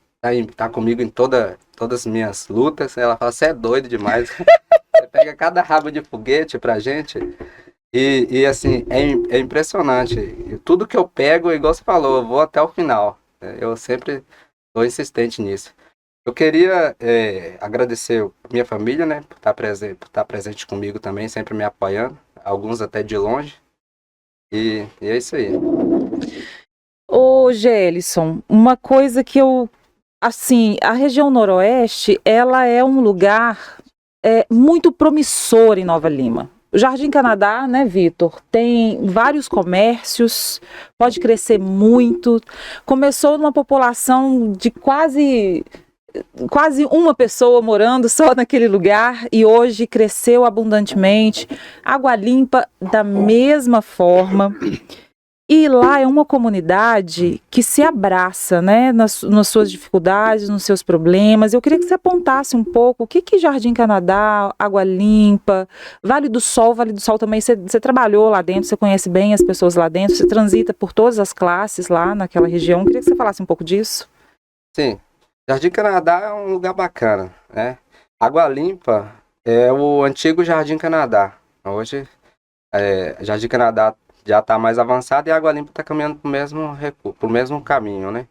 tá comigo em todas as minhas lutas. Ela fala, você é doido demais. Você pega cada rabo de foguete pra gente. E assim, é impressionante. Tudo que eu pego, igual você falou, eu vou até o final. Eu sempre estou insistente nisso. Eu queria agradecer a minha família, né, por estar presente comigo também, sempre me apoiando, alguns até de longe. E é isso aí. Ô, Gelson, uma coisa que assim, a região noroeste, ela é um lugar muito promissor em Nova Lima. O Jardim Canadá, né, Vitor, tem vários comércios, pode crescer muito. Começou numa população de quase uma pessoa morando só naquele lugar e hoje cresceu abundantemente. Água Limpa da mesma forma. E lá é uma comunidade que se abraça, né, nas suas dificuldades, nos seus problemas. Eu queria que você apontasse um pouco o que Jardim Canadá, Água Limpa, Vale do Sol também, você trabalhou lá dentro, você conhece bem as pessoas lá dentro, você transita por todas as classes lá naquela região. Eu queria que você falasse um pouco disso. Sim, Jardim Canadá é um lugar bacana, né? Água Limpa é o antigo Jardim Canadá. Hoje, Jardim Canadá já está mais avançado e a Água Limpa está caminhando pro mesmo caminho, né?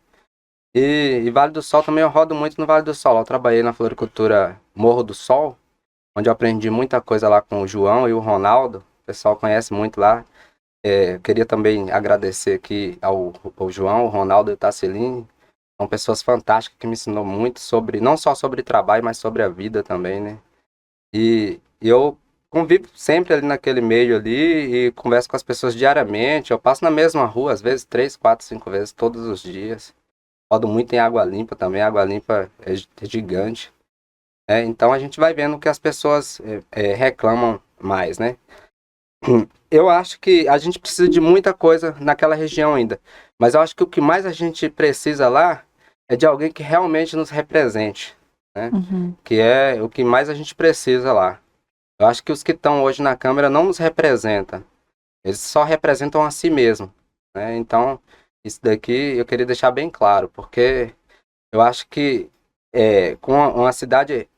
E Vale do Sol também, eu rodo muito no Vale do Sol. Eu trabalhei na floricultura Morro do Sol, onde eu aprendi muita coisa lá com o João e o Ronaldo. O pessoal conhece muito lá. Queria também agradecer aqui ao João, o Ronaldo e o Tassilini. São pessoas fantásticas que me ensinou muito não só sobre trabalho, mas sobre a vida também, né? E eu convivo sempre ali naquele meio ali e converso com as pessoas diariamente. Eu passo na mesma rua, às vezes 3, 4, 5 vezes todos os dias. Rodo muito em Água Limpa também. A Água Limpa é gigante. Então a gente vai vendo que as pessoas reclamam mais, né? Eu acho que a gente precisa de muita coisa naquela região ainda. Mas eu acho que o que mais a gente precisa lá é de alguém que realmente nos represente, né? Uhum. Que é o que mais a gente precisa lá. Eu acho que os que estão hoje na Câmara não nos representam. Eles só representam a si mesmos, né? Então, isso daqui eu queria deixar bem claro, porque eu acho que com uma cidade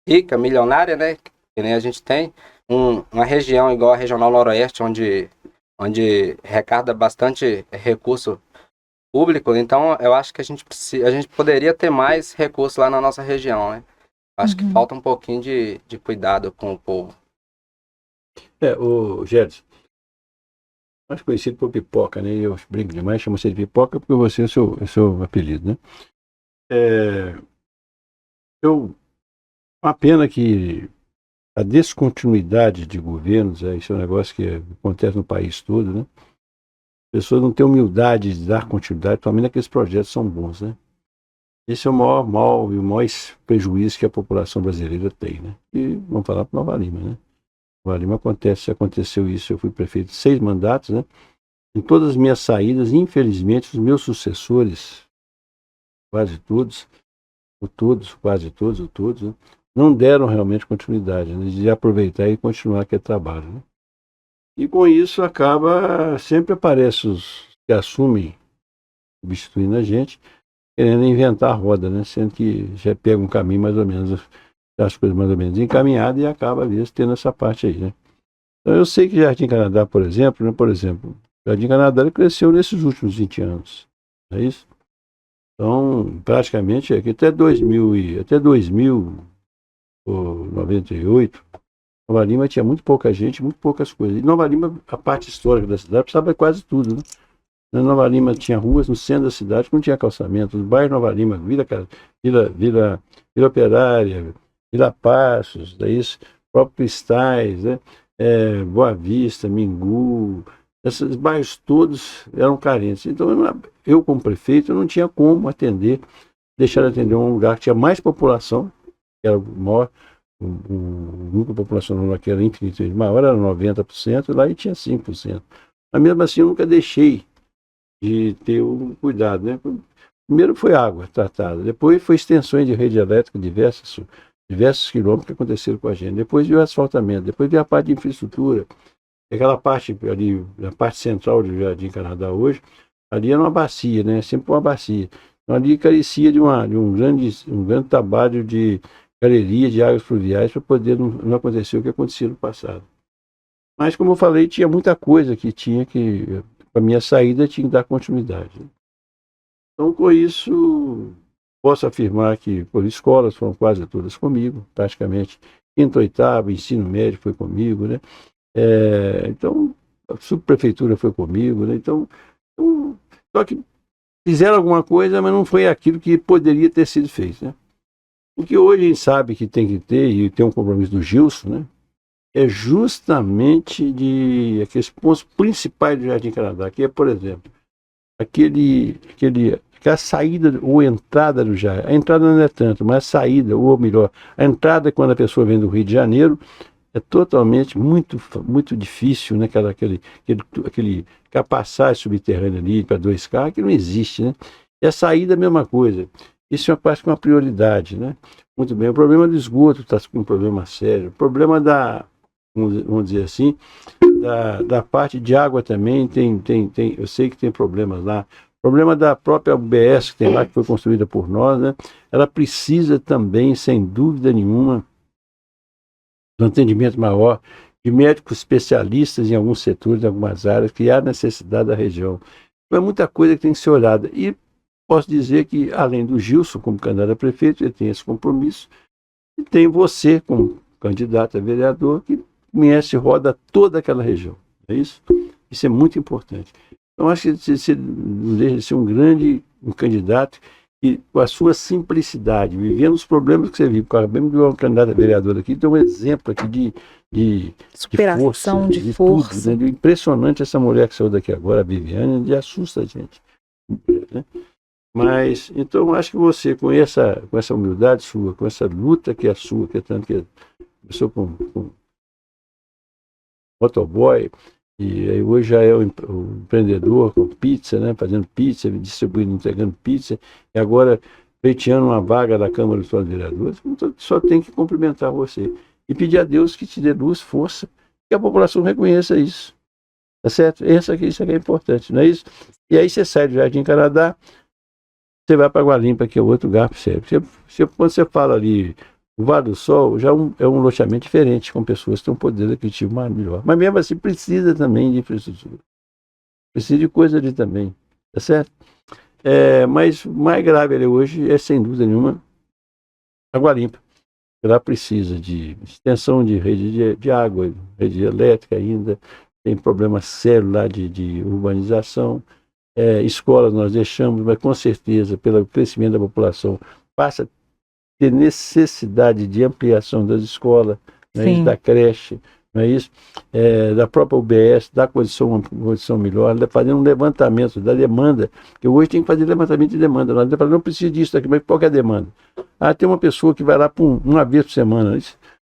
rica, milionária, né? Que nem a gente tem, uma região igual a Regional Noroeste, onde arrecada bastante recurso público, então eu acho que a gente poderia ter mais recursos lá na nossa região, né? Acho que falta um pouquinho de cuidado com o povo. O Gerson, mais conhecido por Pipoca, né? Eu brinco demais, chamo você de Pipoca porque você é o seu apelido, né? Uma pena que a descontinuidade de governos, isso é um negócio que acontece no país todo, né? As pessoas não têm humildade de dar continuidade, principalmente aqueles projetos são bons, né? Esse é o maior mal e o maior prejuízo que a população brasileira tem, né? E vamos falar para Nova Lima, né? Nova Lima aconteceu isso, eu fui prefeito de 6 mandatos, né? Em todas as minhas saídas, infelizmente, os meus sucessores, quase todos, né? Não deram realmente continuidade, né? De aproveitar e continuar aquele trabalho, né? E com isso sempre aparecem os que assumem, substituindo a gente, querendo inventar a roda, né? Sendo que já pega um caminho mais ou menos, as coisas mais ou menos encaminhadas e acaba, às vezes, tendo essa parte aí, né? Então, eu sei que Jardim Canadá, por exemplo, Jardim Canadá ele cresceu nesses últimos 20 anos, não é isso? Então, praticamente, aqui até 2098, Nova Lima tinha muito pouca gente, muito poucas coisas. E Nova Lima, a parte histórica da cidade, precisava de quase tudo, né? Nova Lima tinha ruas no centro da cidade que não tinha calçamento. Os bairros Nova Lima, Vila Operária, Vila Passos, daí próprio Cristais, né? Boa Vista, Mingu, esses bairros todos eram carentes. Então, eu como prefeito, eu não tinha como deixar de atender um lugar que tinha mais população, que era o maior, o núcleo populacional que era infinitamente maior, era 90%, e lá tinha 5%. Mas mesmo assim, eu nunca deixei de ter um cuidado, né? Primeiro foi água tratada, depois foi extensões de rede elétrica, diversos quilômetros que aconteceram com a gente, depois veio o asfaltamento, depois veio a parte de infraestrutura, aquela parte ali, na parte central do Jardim Canadá hoje, ali era uma bacia, né? Sempre uma bacia. Então ali carecia de um grande trabalho de galeria de águas fluviais para poder não acontecer o que acontecia no passado. Mas, como eu falei, tinha muita coisa que para minha saída, tinha que dar continuidade. Então, com isso, posso afirmar que por escolas foram quase todas comigo, praticamente. Quinto, oitavo, ensino médio foi comigo, né? Então, a subprefeitura foi comigo, né? Então, só que fizeram alguma coisa, mas não foi aquilo que poderia ter sido feito, né? O que hoje a gente sabe que tem que ter, e tem um compromisso do Gilson, né? É justamente de aqueles pontos principais do Jardim Canadá, que é, por exemplo, aquela saída ou entrada do jardim. A entrada não é tanto, mas a saída, ou melhor, a entrada quando a pessoa vem do Rio de Janeiro é totalmente muito, muito difícil, né? Aquele capacidade subterrânea ali para 2 carros, que não existe, né? E a saída é a mesma coisa. Isso é uma prioridade, né? Muito bem. O problema do esgoto está com um problema sério. O problema vamos dizer assim, da parte de água também eu sei que tem problemas lá. O problema da própria UBS que tem lá, que foi construída por nós, né? Ela precisa também, sem dúvida nenhuma, de um atendimento maior, de médicos especialistas em alguns setores, em algumas áreas, que há necessidade da região. Então, é muita coisa que tem que ser olhada. E posso dizer que, além do Gilson, como candidato a prefeito, ele tem esse compromisso, e tem você, como candidato a vereador, que conhece e roda toda aquela região. É isso? Isso é muito importante. Então, acho que você não deixa de ser um candidato que, com a sua simplicidade, vivendo os problemas que você vive, mesmo que um candidato a vereador aqui, tem um exemplo aqui de superação, de força. Tudo, né? Impressionante essa mulher que saiu daqui agora, a Viviane, assusta a gente. Né? Mas, então, acho que você, com essa humildade sua, com essa luta que é sua, que é tanto que começou com motoboy, e aí hoje já é o empreendedor com pizza, né? Fazendo pizza, distribuindo, entregando pizza, e agora pleiteando uma vaga da Câmara dos Vereadores. Então, só tem que cumprimentar você e pedir a Deus que te dê luz, força, que a população reconheça isso. Tá certo? Isso aqui é importante, não é isso? E aí você sai do Jardim Canadá, você vai para Água Limpa, que é outro lugar para você. Quando você fala ali, o Vale do Sol já é um loteamento diferente, com pessoas que têm um poder aquisitivo melhor. Mas mesmo assim precisa também de infraestrutura. Precisa de coisa ali também, tá certo? Mas o mais grave ali hoje é, sem dúvida nenhuma, Água Limpa. Ela precisa de extensão de rede de água, rede elétrica ainda, tem problema sério lá de urbanização. Escolas nós deixamos, mas com certeza, pelo crescimento da população, passa a ter necessidade de ampliação das escolas, né, da creche, não é isso? Da própria UBS, da condição melhor, fazendo um levantamento da demanda, porque hoje tem que fazer levantamento de demanda. Nós não precisa disso aqui, mas qual que é a demanda? Tem uma pessoa que vai lá uma vez por semana.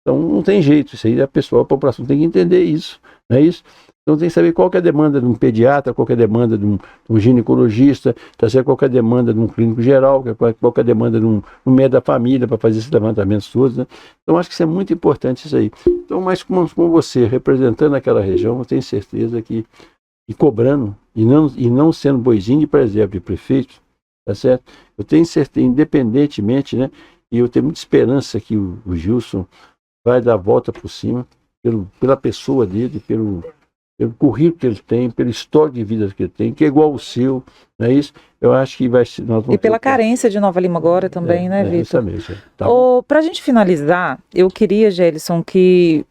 Então não tem jeito, isso aí a população tem que entender isso, não é isso? Então tem que saber qual que é a demanda de um pediatra, qual que é a demanda de um ginecologista, qual que é a demanda de um clínico geral, qual que é a demanda de um médico da família para fazer esses levantamentos todos, né? Então acho que isso é muito importante isso aí. Então, mas com você, representando aquela região, eu tenho certeza que, e cobrando, e não sendo boizinho de preserva de prefeito, tá certo? Eu tenho certeza, independentemente, né? E eu tenho muita esperança que o Gilson vai dar a volta por cima, pela pessoa dele, pelo currículo que ele tem, pela história de vida que ele tem, que é igual ao seu, não é isso? Eu acho que vai ser... E pela carência de Nova Lima agora também, né, Vitor? Tá. Para a gente finalizar, eu queria, Gelson, porque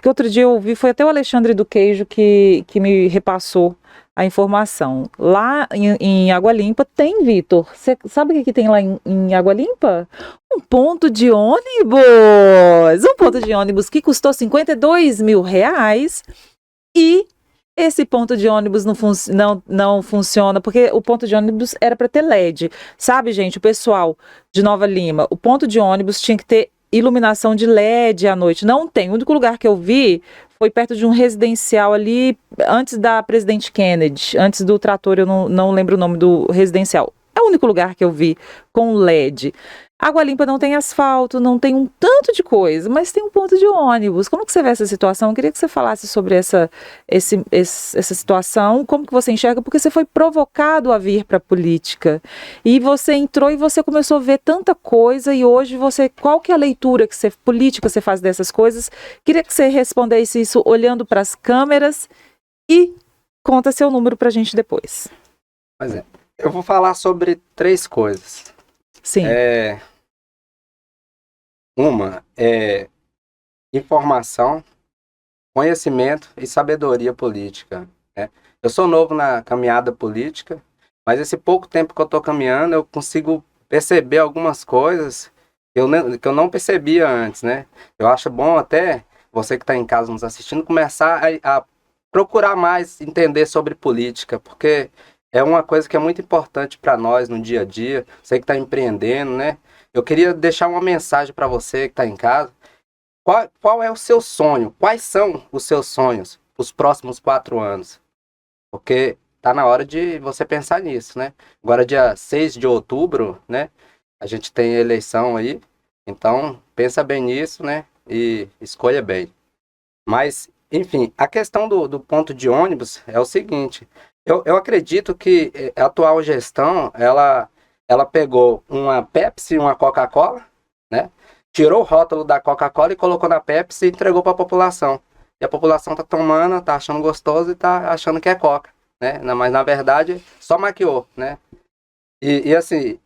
outro dia eu ouvi, foi até o Alexandre do Queijo que me repassou a informação. Lá em Água Limpa tem, Vitor, você sabe o que tem lá em Água Limpa? Um ponto de ônibus! Um ponto de ônibus que custou R$52 mil e esse ponto de ônibus não funciona, porque o ponto de ônibus era para ter LED. Sabe, gente, o pessoal de Nova Lima, o ponto de ônibus tinha que ter iluminação de LED à noite. Não tem. O único lugar que eu vi foi perto de um residencial ali, antes da Presidente Kennedy, antes do trator, eu não lembro o nome do residencial. É o único lugar que eu vi com LED. Água Limpa não tem asfalto, não tem um tanto de coisa, mas tem um ponto de ônibus. Como que você vê essa situação? Eu queria que você falasse sobre essa situação, como que você enxerga, porque você foi provocado a vir para a política. E você entrou e você começou a ver tanta coisa, e hoje qual que é a leitura política você faz dessas coisas? Queria que você respondesse isso olhando para as câmeras e conta seu número para a gente depois. Pois é. Eu vou falar sobre 3 coisas. Sim. Uma é informação, conhecimento e sabedoria política, né? Eu sou novo na caminhada política, mas esse pouco tempo que eu estou caminhando, eu consigo perceber algumas coisas que eu não percebia antes, né? Eu acho bom até você que está em casa nos assistindo começar a procurar mais entender sobre política, porque é uma coisa que é muito importante para nós no dia a dia, você que está empreendendo, né? Eu queria deixar uma mensagem para você que está em casa. Qual é o seu sonho? Quais são os seus sonhos os próximos 4 anos? Porque tá na hora de você pensar nisso, né? Agora, dia 6 de outubro, né? A gente tem eleição aí. Então, pensa bem nisso, né? E escolha bem. Mas, enfim, a questão do ponto de ônibus é o seguinte. Eu acredito que a atual gestão, ela pegou uma Pepsi e uma Coca-Cola, né? Tirou o rótulo da Coca-Cola e colocou na Pepsi e entregou para a população. E a população tá tomando, tá achando gostoso e tá achando que é Coca, né? Mas na verdade só maquiou, né? E assim,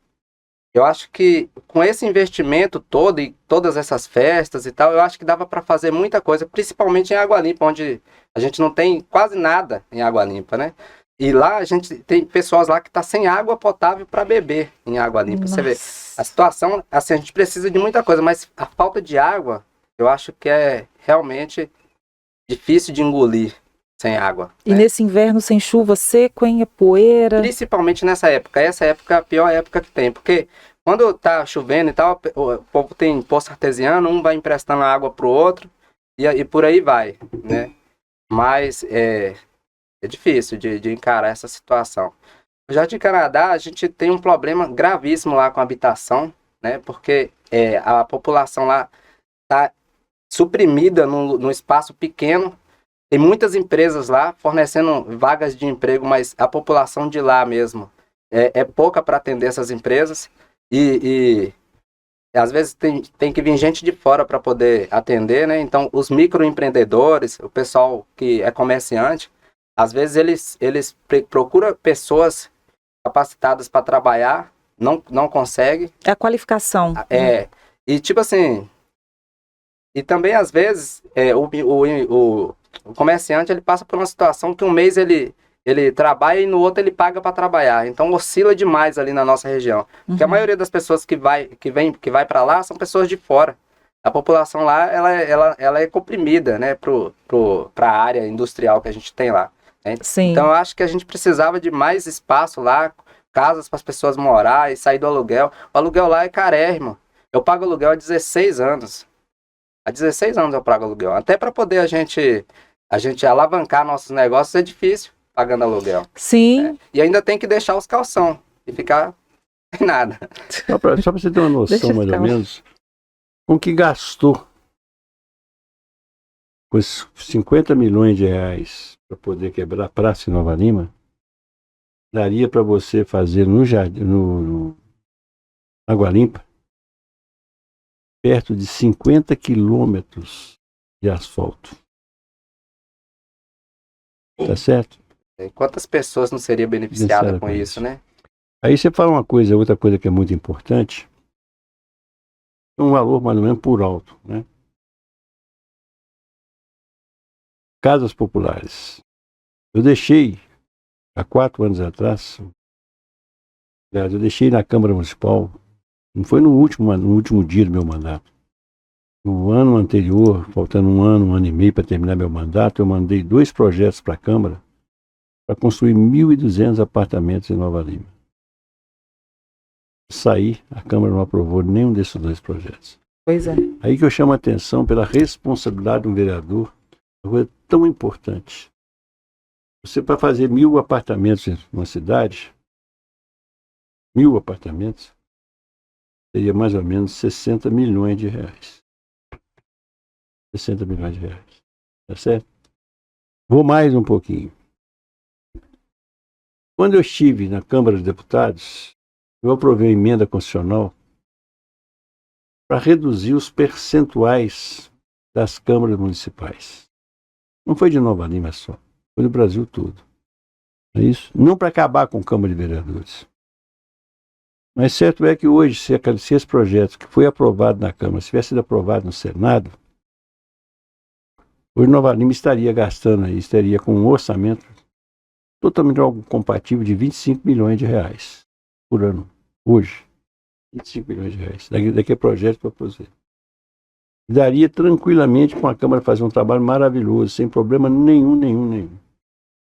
eu acho que com esse investimento todo e todas essas festas e tal, eu acho que dava para fazer muita coisa, principalmente em Água Limpa, onde a gente não tem quase nada em Água Limpa, né? E lá a gente tem pessoas lá que tá sem água potável para beber em Água Limpa. Você vê, a situação, assim, a gente precisa de muita coisa, mas a falta de água, eu acho que é realmente difícil de engolir sem água. E né? nesse inverno sem chuva, seco, hein? É poeira. Principalmente nessa época. Essa época é a pior época que tem, porque quando tá chovendo e tal, o povo tem poço artesiano, um vai emprestando água pro outro e por aí vai, né? Mas é difícil de encarar essa situação. No Jardim Canadá, a gente tem um problema gravíssimo lá com a habitação, né? Porque a população lá está suprimida num espaço pequeno. Tem muitas empresas lá fornecendo vagas de emprego, mas a população de lá mesmo é pouca para atender essas empresas. E às vezes tem que vir gente de fora para poder atender, né? Então, os microempreendedores, o pessoal que é comerciante, às vezes eles procuram pessoas capacitadas para trabalhar, não consegue. É a qualificação. E tipo assim, e também às vezes o comerciante ele passa por uma situação que um mês ele trabalha e no outro ele paga para trabalhar. Então oscila demais ali na nossa região. Porque a maioria das pessoas que vai para lá são pessoas de fora. A população lá ela é comprimida, né, para a área industrial que a gente tem lá. Né? Sim. Então eu acho que a gente precisava de mais espaço lá, casas para as pessoas morar e sair do aluguel. O aluguel lá é carérrimo. Eu pago aluguel há 16 anos. Há 16 anos eu pago aluguel. Até para poder a gente alavancar nossos negócios é difícil pagando aluguel. Sim. Né? E ainda tem que deixar os calção e ficar sem nada. Só para você ter uma noção, mais ou menos, com que gastou com esses 50 milhões de reais para poder quebrar a praça em Nova Lima, daria para você fazer no Água Limpa perto de 50 quilômetros de asfalto. Tá certo? Quantas pessoas não seriam beneficiadas com isso, né? Aí você fala outra coisa que é muito importante, um valor mais ou menos por alto, né? Casas populares. Eu deixei, há 4 anos atrás, eu deixei na Câmara Municipal, não foi no último dia do meu mandato. No ano anterior, faltando um ano e meio para terminar meu mandato, eu mandei 2 projetos para a Câmara para construir 1.200 apartamentos em Nova Lima. Saí, a Câmara não aprovou nenhum desses 2 projetos. Pois é. Aí que eu chamo a atenção pela responsabilidade de um vereador, uma coisa tão importante. Você, para fazer 1.000 apartamentos em uma cidade, 1.000 apartamentos, seria mais ou menos 60 milhões de reais. 60 milhões de reais. Tá certo? Vou mais um pouquinho. Quando eu estive na Câmara dos Deputados, eu aprovei a emenda constitucional para reduzir os percentuais das câmaras municipais. Não foi de Nova Lima só, foi do Brasil todo. É isso? Não para acabar com a Câmara de Vereadores, Mas certo é que hoje, se esse projeto que foi aprovado na Câmara, se tivesse sido aprovado no Senado, hoje Nova Lima estaria gastando aí, estaria com um orçamento totalmente algo compatível de 25 milhões de reais por ano. Hoje, 25 milhões de reais. Daqui é projeto para fazer. Daria tranquilamente para a Câmara fazer um trabalho maravilhoso, sem problema nenhum.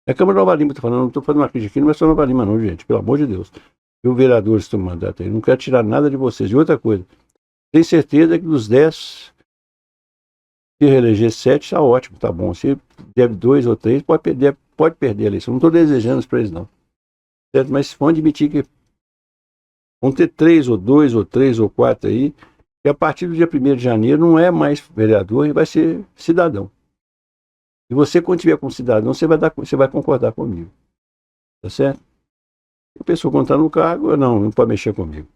É a Câmara de Nova Lima, estou falando, não estou fazendo uma crítica aqui, não é só Nova Lima não, gente, pelo amor de Deus. Eu, vereadores, estou mandato aí, não quero tirar nada de vocês. E outra coisa, tenho certeza que dos 10, se reeleger 7, está ótimo, tá bom. Se deve 2 ou 3, pode perder a eleição. Não estou desejando isso para eles, não. Certo? Mas vão admitir que vão ter 3 ou 2 ou 3 ou 4 aí, e a partir do dia 1º de janeiro não é mais vereador e vai ser cidadão. E você, quando tiver como cidadão, você vai concordar comigo. Tá certo? A pessoa quando está no cargo, não pode mexer comigo.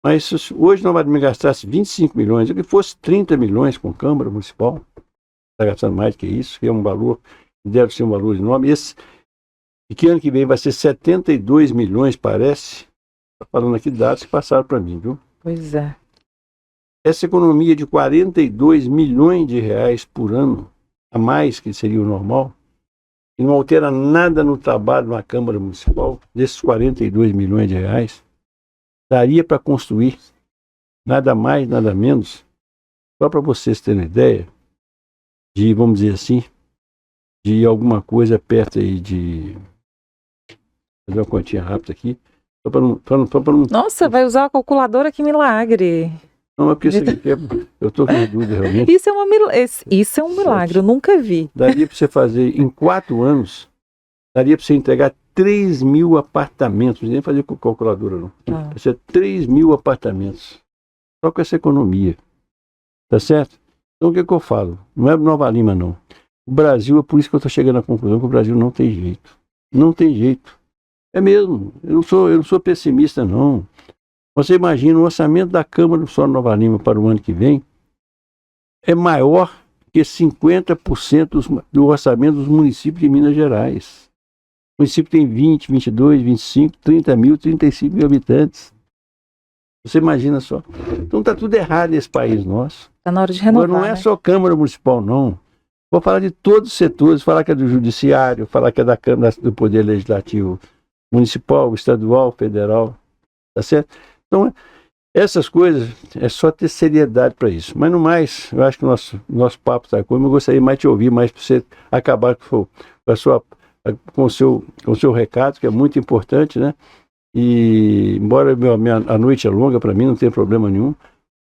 Mas se hoje Nova Lima gastasse 25 milhões, ou que fosse 30 milhões com Câmara Municipal, está gastando mais que isso, que é um valor, deve ser um valor enorme. E que ano que vem vai ser 72 milhões, parece. Está falando aqui dados que passaram para mim, viu? Pois é. Essa economia de 42 milhões de reais por ano, a mais que seria o normal, e não altera nada no trabalho na Câmara Municipal, desses 42 milhões de reais, daria para construir nada mais, nada menos, só para vocês terem ideia, de, vamos dizer assim, de alguma coisa perto aí de... Vou fazer uma continha rápida aqui, só para não... Nossa, vai usar a calculadora, que milagre. Não, é porque isso aqui eu estou com dúvida realmente. Isso é um milagre, eu nunca vi. Daria para você fazer, em 4 anos, daria para você entregar 3 mil apartamentos, não nem fazer com calculadora não. Vai ser 3 mil apartamentos, só com essa economia. Tá certo? Então o que eu falo? Não é Nova Lima não. O Brasil, é por isso que eu estou chegando à conclusão que o Brasil não tem jeito. Não tem jeito. É mesmo, eu não sou pessimista não. Você imagina o orçamento da Câmara do Só Nova Lima para o ano que vem é maior que 50% do orçamento dos municípios de Minas Gerais. O município tem 20, 22, 25, 30 mil, 35 mil habitantes. Você imagina só. Então está tudo errado nesse país nosso. Está na hora de renovar. Agora, não é só Câmara Municipal, não. Vou falar de todos os setores, falar que é do Judiciário, falar que é da Câmara do Poder Legislativo Municipal, Estadual, Federal. Tá certo? Então, essas coisas, é só ter seriedade para isso. Mas no mais, eu acho que o nosso papo está como. Eu gostaria mais de te ouvir, mais para você acabar com o seu recado, que é muito importante, né? E, embora a noite é longa para mim, não tem problema nenhum,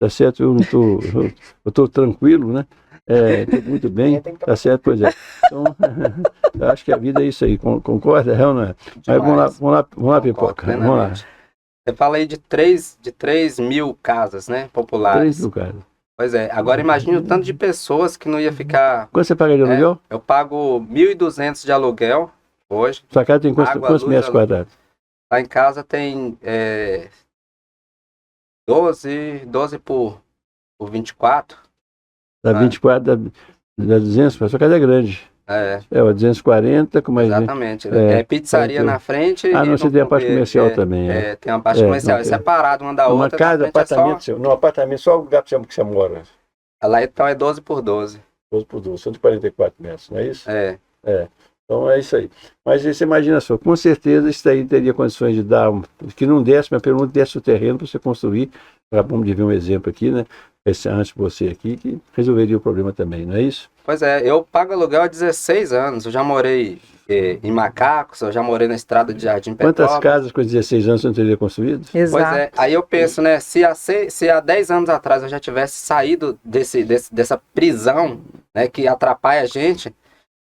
tá certo? Eu estou tranquilo, né? Estou muito bem, tá certo? Pois é. Então, eu acho que a vida é isso aí, concorda? É ou não é? Mas vamos lá, Pipoca, vamos lá. Você fala aí de 3 mil casas, né, populares. 3 mil casas. Pois é, agora imagine o tanto de pessoas que não ia ficar... Quanto você paga de aluguel? Eu pago 1.200 de aluguel hoje. Sua casa tem quantos metros quadrados? Lá em casa tem 12 por 24. Dá 24, dá 200, mas sua casa é grande. O 240, com mais... Exatamente. Pizzaria na frente. Ah, não, você tem a parte comercial também. Tem uma parte comercial, é separado uma da outra. Uma casa, apartamento seu. Não, apartamento, só o lugar que você mora. Lá então é 12 por 12. 12 por 12, 144 metros, não é isso? Então é isso aí. Mas você imagina só, com certeza isso daí teria condições de dar, que não desse, mas pelo menos desse o terreno para você construir. Acabamos de ver um exemplo aqui, né? Antes de você aqui, que resolveria o problema também, não é isso? Pois é, eu pago aluguel há 16 anos. Eu já morei em Macacos, eu já morei na estrada de Jardim Petrópolis. Quantas casas com 16 anos você não teria construído? Exato. Pois é, aí eu penso, né, se há 10 anos atrás eu já tivesse saído dessa prisão, né, que atrapalha a gente,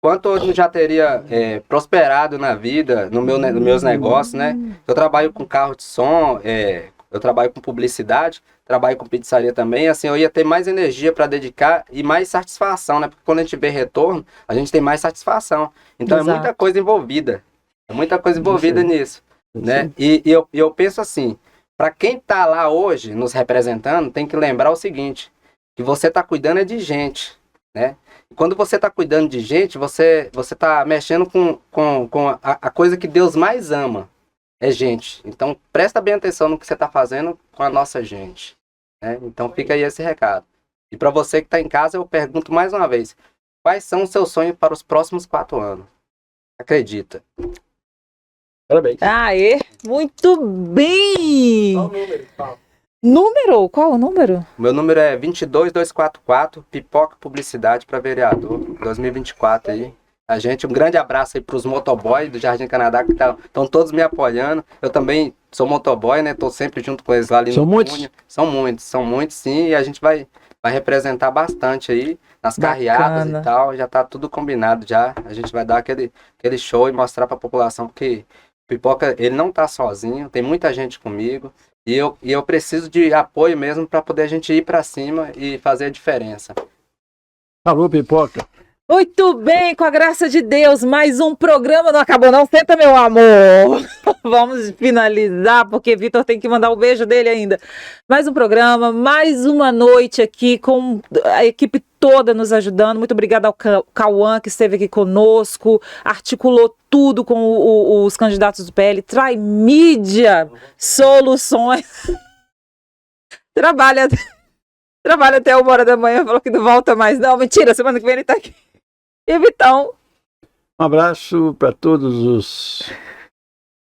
quanto hoje eu já teria prosperado na vida, nos meus negócios, né? Eu trabalho com carro de som, eu trabalho com publicidade, trabalho com pizzaria também, assim, eu ia ter mais energia para dedicar e mais satisfação, né? Porque quando a gente vê retorno, a gente tem mais satisfação. Então Exato. é muita coisa envolvida. É muita coisa envolvida nisso, né? E eu penso assim, para quem tá lá hoje nos representando, tem que lembrar o seguinte, que você tá cuidando de gente, né? E quando você tá cuidando de gente, você tá mexendo com a coisa que Deus mais ama. é gente. Então, presta bem atenção no que você está fazendo com a nossa gente. Né? Então, fica aí esse recado. E para você que está em casa, eu pergunto mais uma vez. Quais são os seus sonhos para os próximos 4 anos? Acredita. Parabéns. Aê, muito bem! Qual o número? Qual? Número? Qual o número? Meu número é 22244, Pipoca Publicidade para vereador, 2024 aí. Um grande abraço aí pros motoboys do Jardim Canadá que estão todos me apoiando. Eu também sou motoboy, né? Tô sempre junto com eles lá ali São no muitos? Cunha. São muitos sim, e a gente vai representar bastante aí nas carreadas Bacana. e tal. Já tá tudo combinado já. A gente vai dar aquele show e mostrar pra população porque o Pipoca, ele não tá sozinho, tem muita gente comigo. E eu preciso de apoio mesmo para poder a gente ir para cima e fazer a diferença. Alô, Pipoca. Muito bem, com a graça de Deus, mais um programa não acabou não, senta meu amor, vamos finalizar porque Vitor tem que mandar o beijo dele ainda, mais um programa, mais uma noite aqui com a equipe toda nos ajudando, muito obrigada ao Cauã que esteve aqui conosco, articulou tudo com os candidatos do PL, Trai Mídia Soluções, trabalha até 1h da manhã, falou que não volta mais não, mentira, semana que vem ele tá aqui. E Vitão? Um abraço para todos os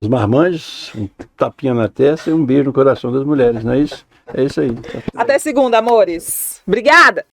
marmanjos, um tapinha na testa e um beijo no coração das mulheres, não é isso? É isso aí. Até segunda, amores. Obrigada!